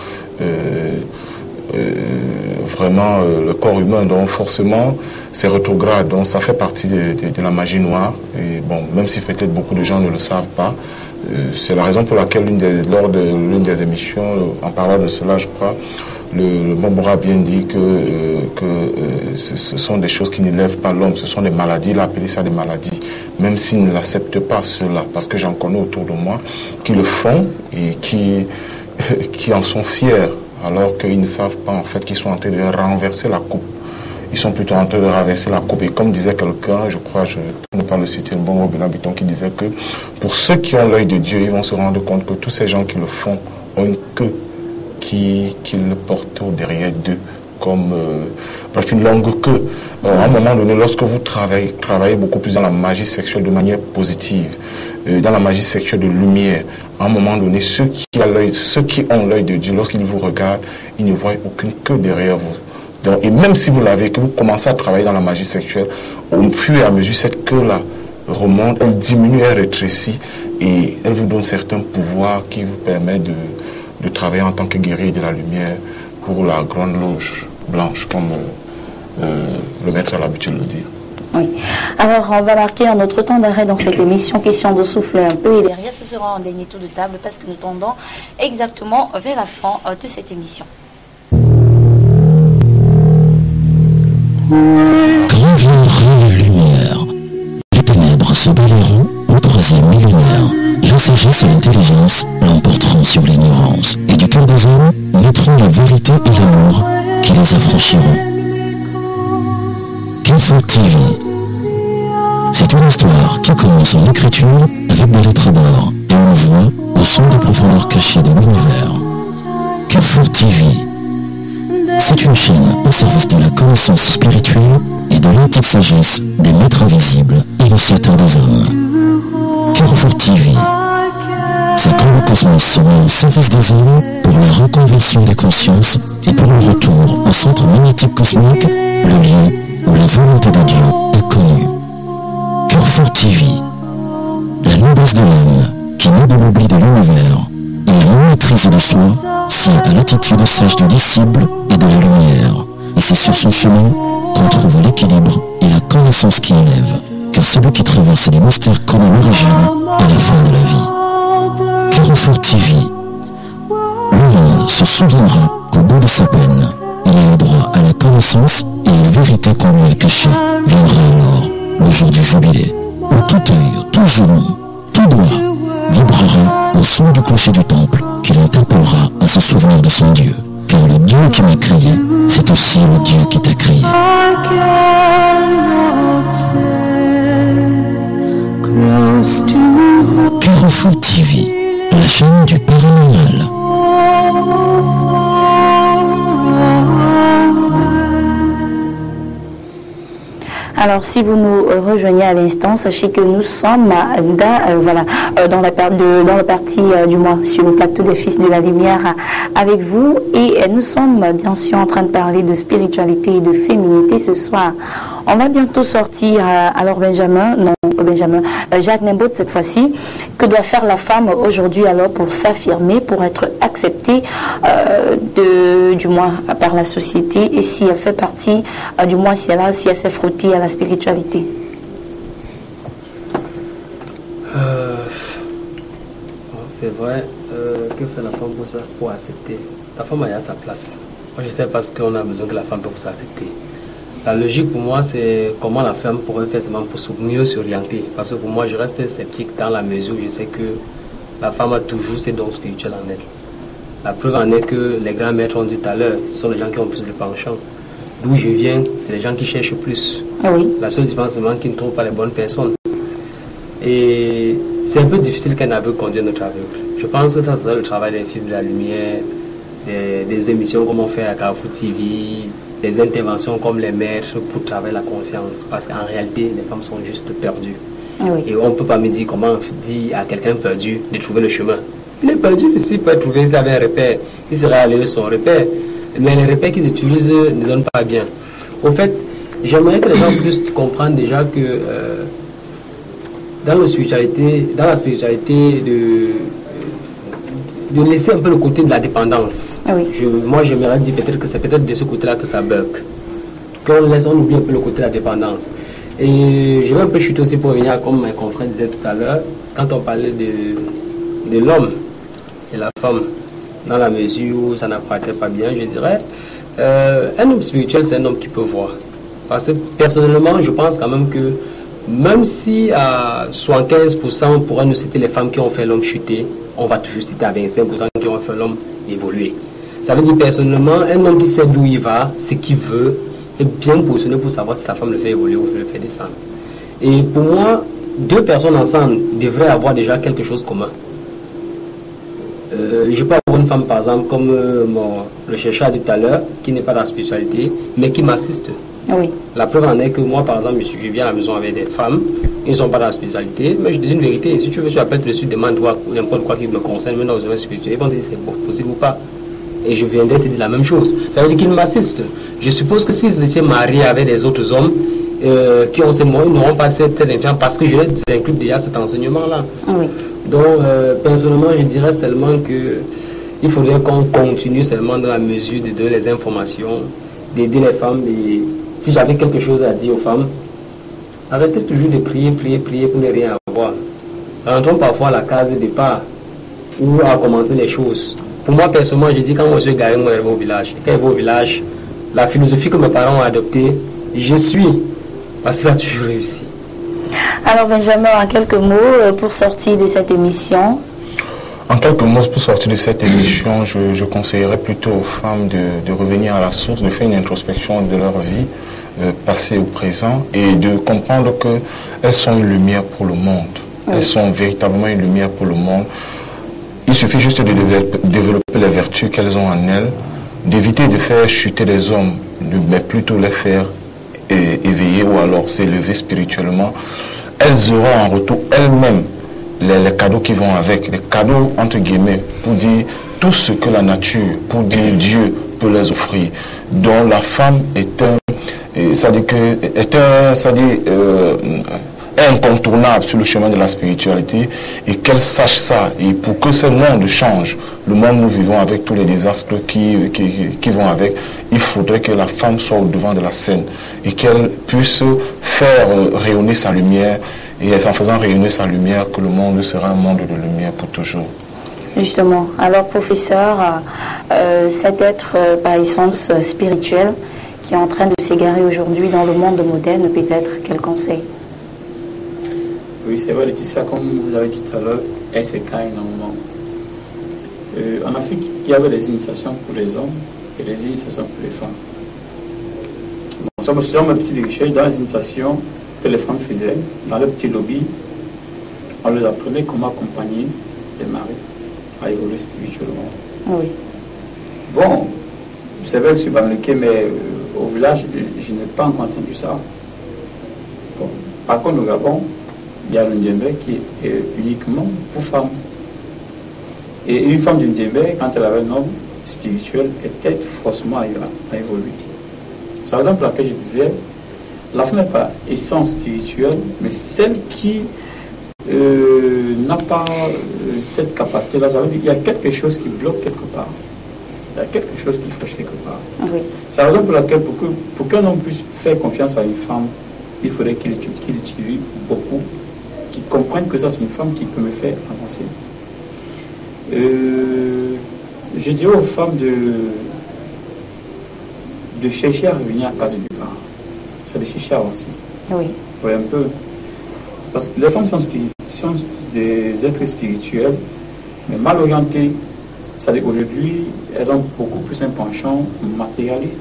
Speaker 3: vraiment le corps humain, donc forcément c'est rétrograde, donc ça fait partie de la magie noire. Et bon, même si peut-être beaucoup de gens ne le savent pas, c'est la raison pour laquelle lors de l'une des émissions, en parlant de cela, je crois, le Bambora a bien dit que ce sont des choses qui n'élèvent pas l'homme, ce sont des maladies, il a appelé ça des maladies, même s'il ne l'accepte pas cela, parce que j'en connais autour de moi qui le font et qui en sont fiers. alors qu'ils ne savent pas en fait qu'ils sont en train de renverser la coupe. Ils sont plutôt en train de renverser la coupe. Et comme disait quelqu'un, je crois, pour ne pas le citer, le bon Robin Habiton, qui disait que pour ceux qui ont l'œil de Dieu, ils vont se rendre compte que tous ces gens qui le font ont une queue qui le porte au derrière d'eux, comme bref, une longue queue. À un moment donné, lorsque vous travaillez beaucoup plus dans la magie sexuelle de manière positive, dans la magie sexuelle de lumière, à un moment donné, ceux qui ont l'œil de Dieu, lorsqu'ils vous regardent, ils ne voient aucune queue derrière vous. Donc, et même si vous l'avez, que vous commencez à travailler dans la magie sexuelle, au fur et à mesure, cette queue-là remonte, elle diminue, elle rétrécit, et elle vous donne certains pouvoirs qui vous permettent de travailler en tant que guerrier de la lumière pour la grande loge blanche, comme le maître a l'habitude de le dire.
Speaker 1: Oui. Alors, on va marquer un autre temps d'arrêt dans cette émission, question de souffler un peu, et derrière, ce sera un dernier tour de table, parce que nous tendons exactement vers la fin de cette émission.
Speaker 7: Quand viendra la lumière, les ténèbres se balayeront au troisième millénaire. La sagesse et l'intelligence l'emporteront sur l'ignorance, et du cœur des hommes naîtront la vérité et l'amour qui les affranchiront. Carrefour TV, c'est une histoire qui commence en écriture avec des lettres d'or et on voit au son des profondeurs cachées de l'univers. Carrefour TV, c'est une chaîne au service de la connaissance spirituelle et de l'antique sagesse des maîtres invisibles, initiateurs des hommes. Carrefour TV, c'est quand le cosmos se met au service des hommes pour la reconversion des consciences et pour le retour au centre magnétique cosmique, le lieu où la volonté de Dieu est connue. Carrefour TV, la noblesse de l'âme qui naît de l'oubli de l'univers et la non-maîtrise de soi, c'est à l'attitude sage du disciple et de la lumière. Et c'est sur son chemin qu'on trouve l'équilibre et la connaissance qui élève, car celui qui traverse les mystères connaît l'origine et la fin de la vie. Carrefour TV, le monde se souviendra qu'au bout de sa peine, il a eu droit à la connaissance et à la vérité qu'on lui a cachée. Viendra alors le jour du jubilé, où tout œil, tout genou, tout doigt vibrera au son du clocher du temple qui l'interpellera à se souvenir de son Dieu. Car le Dieu qui m'a créé, c'est aussi le Dieu qui t'a créé. Carrefour TV, la chaîne du paranormal.
Speaker 1: Alors, si vous nous rejoignez à l'instant, sachez que nous sommes dans la partie du mois sur le plateau des Fils de la Lumière avec vous, et nous sommes bien sûr en train de parler de spiritualité et de féminité ce soir. On va bientôt sortir, Jacques Nembot cette fois-ci. Que doit faire la femme aujourd'hui alors pour s'affirmer, pour être acceptée du moins par la société, et si elle fait partie, du moins si elle s'est frottée à la spiritualité?
Speaker 4: C'est vrai, que fait la femme pour accepter? La femme a sa place. Moi je sais pas ce qu'on a besoin que la femme pour s'accepter. La logique pour moi, c'est comment la femme pourrait faire seulement pour mieux s'orienter. Parce que pour moi, je reste sceptique dans la mesure où je sais que la femme a toujours ses dons spirituels en elle. La preuve en est que les grands maîtres ont dit tout à l'heure, ce sont les gens qui ont plus de penchant. D'où je viens, c'est les gens qui cherchent plus.
Speaker 1: Oui.
Speaker 4: La seule différence, c'est qu'ils ne trouvent pas les bonnes personnes. Et c'est un peu difficile qu'un aveugle conduise notre aveugle. Je pense que ça serait le travail des Fils de la Lumière, des émissions comme on fait à Carrefour TV, des interventions comme les maîtres pour travailler la conscience. Parce qu'en réalité, les femmes sont juste perdues.
Speaker 1: Oui.
Speaker 4: Et on ne peut pas me dire comment on dit à quelqu'un perdu de trouver le chemin. Il est perdu, s'il peut trouver, s'il avait un repère, il serait allé son repère. Mais les repères qu'ils utilisent ne donnent pas bien. Au fait, j'aimerais que les gens puissent comprendre déjà que dans la spiritualité, de laisser un peu le côté de la dépendance.
Speaker 1: Oui.
Speaker 4: Moi, j'aimerais dire peut-être que c'est peut-être de ce côté-là que ça bug. On oublie un peu le côté de la dépendance. Et je vais un peu chuter aussi pour revenir, comme mes confrères disaient tout à l'heure, quand on parlait de l'homme et la femme, dans la mesure où ça n'apparaît pas bien, je dirais, un homme spirituel, c'est un homme qui peut voir. Parce que personnellement, je pense quand même que même si à 75% on pourrait nous citer les femmes qui ont fait l'homme chuter, on va toujours citer à 25% qui ont fait l'homme évoluer.
Speaker 5: Ça veut dire personnellement, un homme qui sait d'où il va, ce qu'il veut, est bien positionné pour savoir si sa femme le fait évoluer ou le fait descendre. Et pour moi, deux personnes ensemble devraient avoir déjà quelque chose de commun. Je peux avoir une femme par exemple comme le chercheur a dit tout à l'heure, qui n'est pas dans la spiritualité, mais qui m'assiste.
Speaker 1: Oui.
Speaker 5: La preuve en est que moi par exemple, je viens à la maison avec des femmes, ils ne sont pas dans la spiritualité, mais je dis une vérité, si tu veux, tu appelles dessus, demande n'importe quoi qui me concerne, mais dans le domaine spirituel, ils vont te dire c'est possible ou pas. Et je viendrai te dire la même chose. Ça veut dire qu'ils m'assistent. Je suppose que s'ils étaient mariés avec des autres hommes qui ont ces moyens, ils n'auront pas cette influence parce que je les inclus déjà cet enseignement-là.
Speaker 1: Oui.
Speaker 5: Donc, personnellement, je dirais seulement que il faudrait qu'on continue seulement dans la mesure de donner les informations, d'aider les femmes. Et si j'avais quelque chose à dire aux femmes, arrêtez toujours de prier pour ne rien avoir. Rentrons parfois à la case de départ où à commencer les choses. Pour moi, personnellement, je dis quand moi je suis garé, moi je vais au village. Quand je vais au village, la philosophie que mes parents ont adoptée, je suis. Parce que ça a toujours réussi.
Speaker 1: Alors Benjamin, en quelques mots pour sortir de cette émission.
Speaker 3: En quelques mots, pour sortir de cette émission, je conseillerais plutôt aux femmes de revenir à la source, de faire une introspection de leur vie, passée ou présent, et de comprendre qu'elles sont une lumière pour le monde. Oui. Elles sont véritablement une lumière pour le monde. Il suffit juste de développer les vertus qu'elles ont en elles, d'éviter de faire chuter les hommes, mais plutôt les faire éveiller ou alors s'élever spirituellement. Elles auront en retour elles-mêmes les cadeaux qui vont avec, les cadeaux entre guillemets, pour dire tout ce que la nature, pour dire Dieu peut les offrir. Donc la femme est incontournable sur le chemin de la spiritualité, et qu'elle sache ça. Et pour que ce monde change, le monde nous vivons avec tous les désastres qui vont avec, il faudrait que la femme soit au devant de la scène et qu'elle puisse faire rayonner sa lumière, et c'est en faisant rayonner sa lumière que le monde sera un monde de lumière pour toujours.
Speaker 1: Justement, alors professeur, cet être par essence spirituel qui est en train de s'égarer aujourd'hui dans le monde moderne, peut-être quel conseil?
Speaker 8: Oui, c'est vrai, Laetitia, comme vous avez dit tout à l'heure, elle s'écarte énormément. En Afrique, il y avait des initiations pour les hommes et des initiations pour les femmes. Bon, ça, c'est ma petite recherche. Dans les initiations que les femmes faisaient, dans le petit lobby, on leur apprenait comment accompagner les maris à évoluer spirituellement.
Speaker 1: Oui.
Speaker 8: Bon, c'est vrai que je suis banliqué, mais au village, je n'ai pas encore entendu ça. Bon. Par contre, au Gabon, il y a le Ndjembe qui est uniquement pour femmes. Et une femme du Ndjembe, quand elle avait un homme spirituel, était forcément à évoluer. C'est par exemple laquelle je disais, la femme n'est pas essence spirituelle, mais celle qui n'a pas cette capacité-là, ça veut dire qu'il y a quelque chose qui bloque quelque part. Il y a quelque chose qui fâche quelque part.
Speaker 1: Oui.
Speaker 8: C'est la raison pour laquelle, pour qu'un homme puisse faire confiance à une femme, il faudrait qu'il utilise beaucoup, qu'il comprenne que ça c'est une femme qui peut me faire avancer. Je dirais aux femmes de chercher à revenir à case du départ. C'est de chercher à avancer.
Speaker 1: Oui.
Speaker 8: Oui, un peu. Parce que les femmes sont des êtres spirituels, mais mal orientés. C'est-à-dire qu'aujourd'hui, elles ont beaucoup plus un penchant matérialiste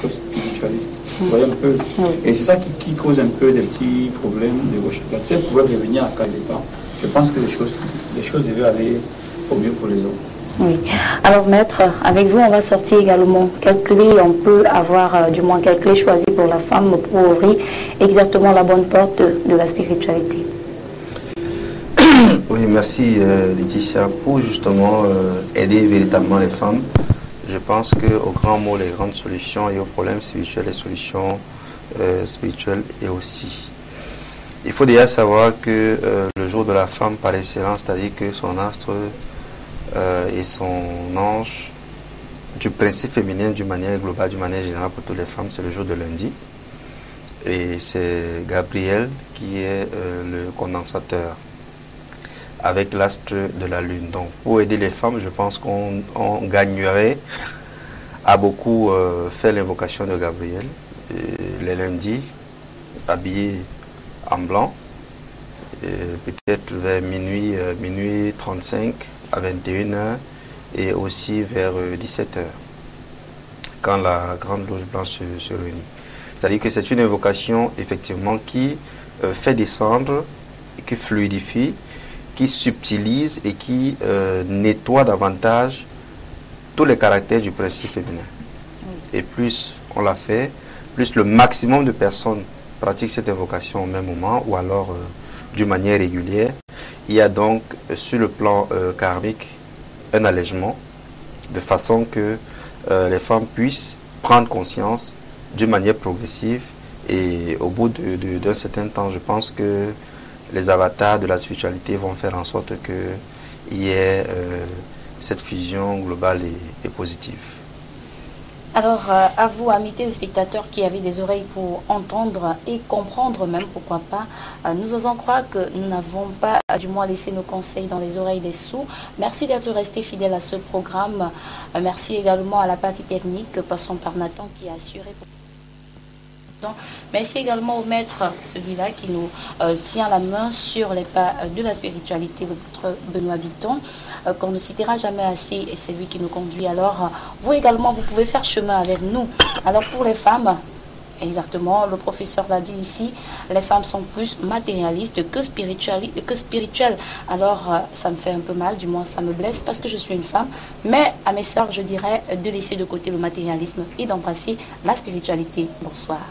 Speaker 8: que spiritualiste. Vous voyez un peu.
Speaker 1: Oui.
Speaker 8: Et c'est ça qui cause un peu des petits problèmes de recherche. Si elles pouvaient revenir à cas du départ, je pense que les choses devaient aller au mieux pour les hommes.
Speaker 1: Oui. Alors maître, avec vous on va sortir également quelles clés on peut avoir, du moins quelles clés choisies pour la femme pour ouvrir exactement la bonne porte de la spiritualité.
Speaker 2: Oui, merci Laetitia. Pour justement aider véritablement les femmes, je pense qu'au grand mot, les grandes solutions, et aux problèmes spirituels, les solutions spirituelles et aussi. Il faut déjà savoir que le jour de la femme par excellence, c'est-à-dire que son astre et son ange du principe féminin d'une manière globale, d'une manière générale pour toutes les femmes, c'est le jour de lundi. Et c'est Gabriel qui est le condensateur avec l'astre de la lune. Donc pour aider les femmes, je pense qu'on gagnerait à beaucoup faire l'invocation de Gabriel les lundis, habillés en blanc, peut-être vers minuit 35 à 21h et aussi vers 17h. quand la Grande Loge Blanche se réunit. C'est-à-dire que c'est une invocation effectivement qui fait descendre, qui fluidifie, qui subtilise et qui nettoie davantage tous les caractères du principe féminin. Et plus on l'a fait, plus le maximum de personnes pratiquent cette invocation au même moment ou alors d'une manière régulière. Il y a donc sur le plan karmique un allègement de façon que les femmes puissent prendre conscience d'une manière progressive, et au bout d'un certain temps, je pense que les avatars de la spiritualité vont faire en sorte qu'il y ait cette fusion globale et positive.
Speaker 1: Alors, à vous, amis téléspectateurs qui avez des oreilles pour entendre et comprendre même, pourquoi pas, nous osons croire que nous n'avons pas, du moins, laissé nos conseils dans les oreilles des sourds. Merci d'être resté fidèle à ce programme. Merci également à la partie technique, passant par Nathan, qui a assuré. Merci également au maître, celui-là qui nous tient la main sur les pas de la spiritualité, de votre Benoît Bitton, qu'on ne citera jamais assez, et c'est lui qui nous conduit. Alors, vous également, vous pouvez faire chemin avec nous. Alors, pour les femmes, exactement, le professeur l'a dit ici, les femmes sont plus matérialistes que spirituelles. Alors, ça me fait un peu mal, du moins ça me blesse parce que je suis une femme. Mais à mes sœurs, je dirais de laisser de côté le matérialisme et d'embrasser la spiritualité. Bonsoir.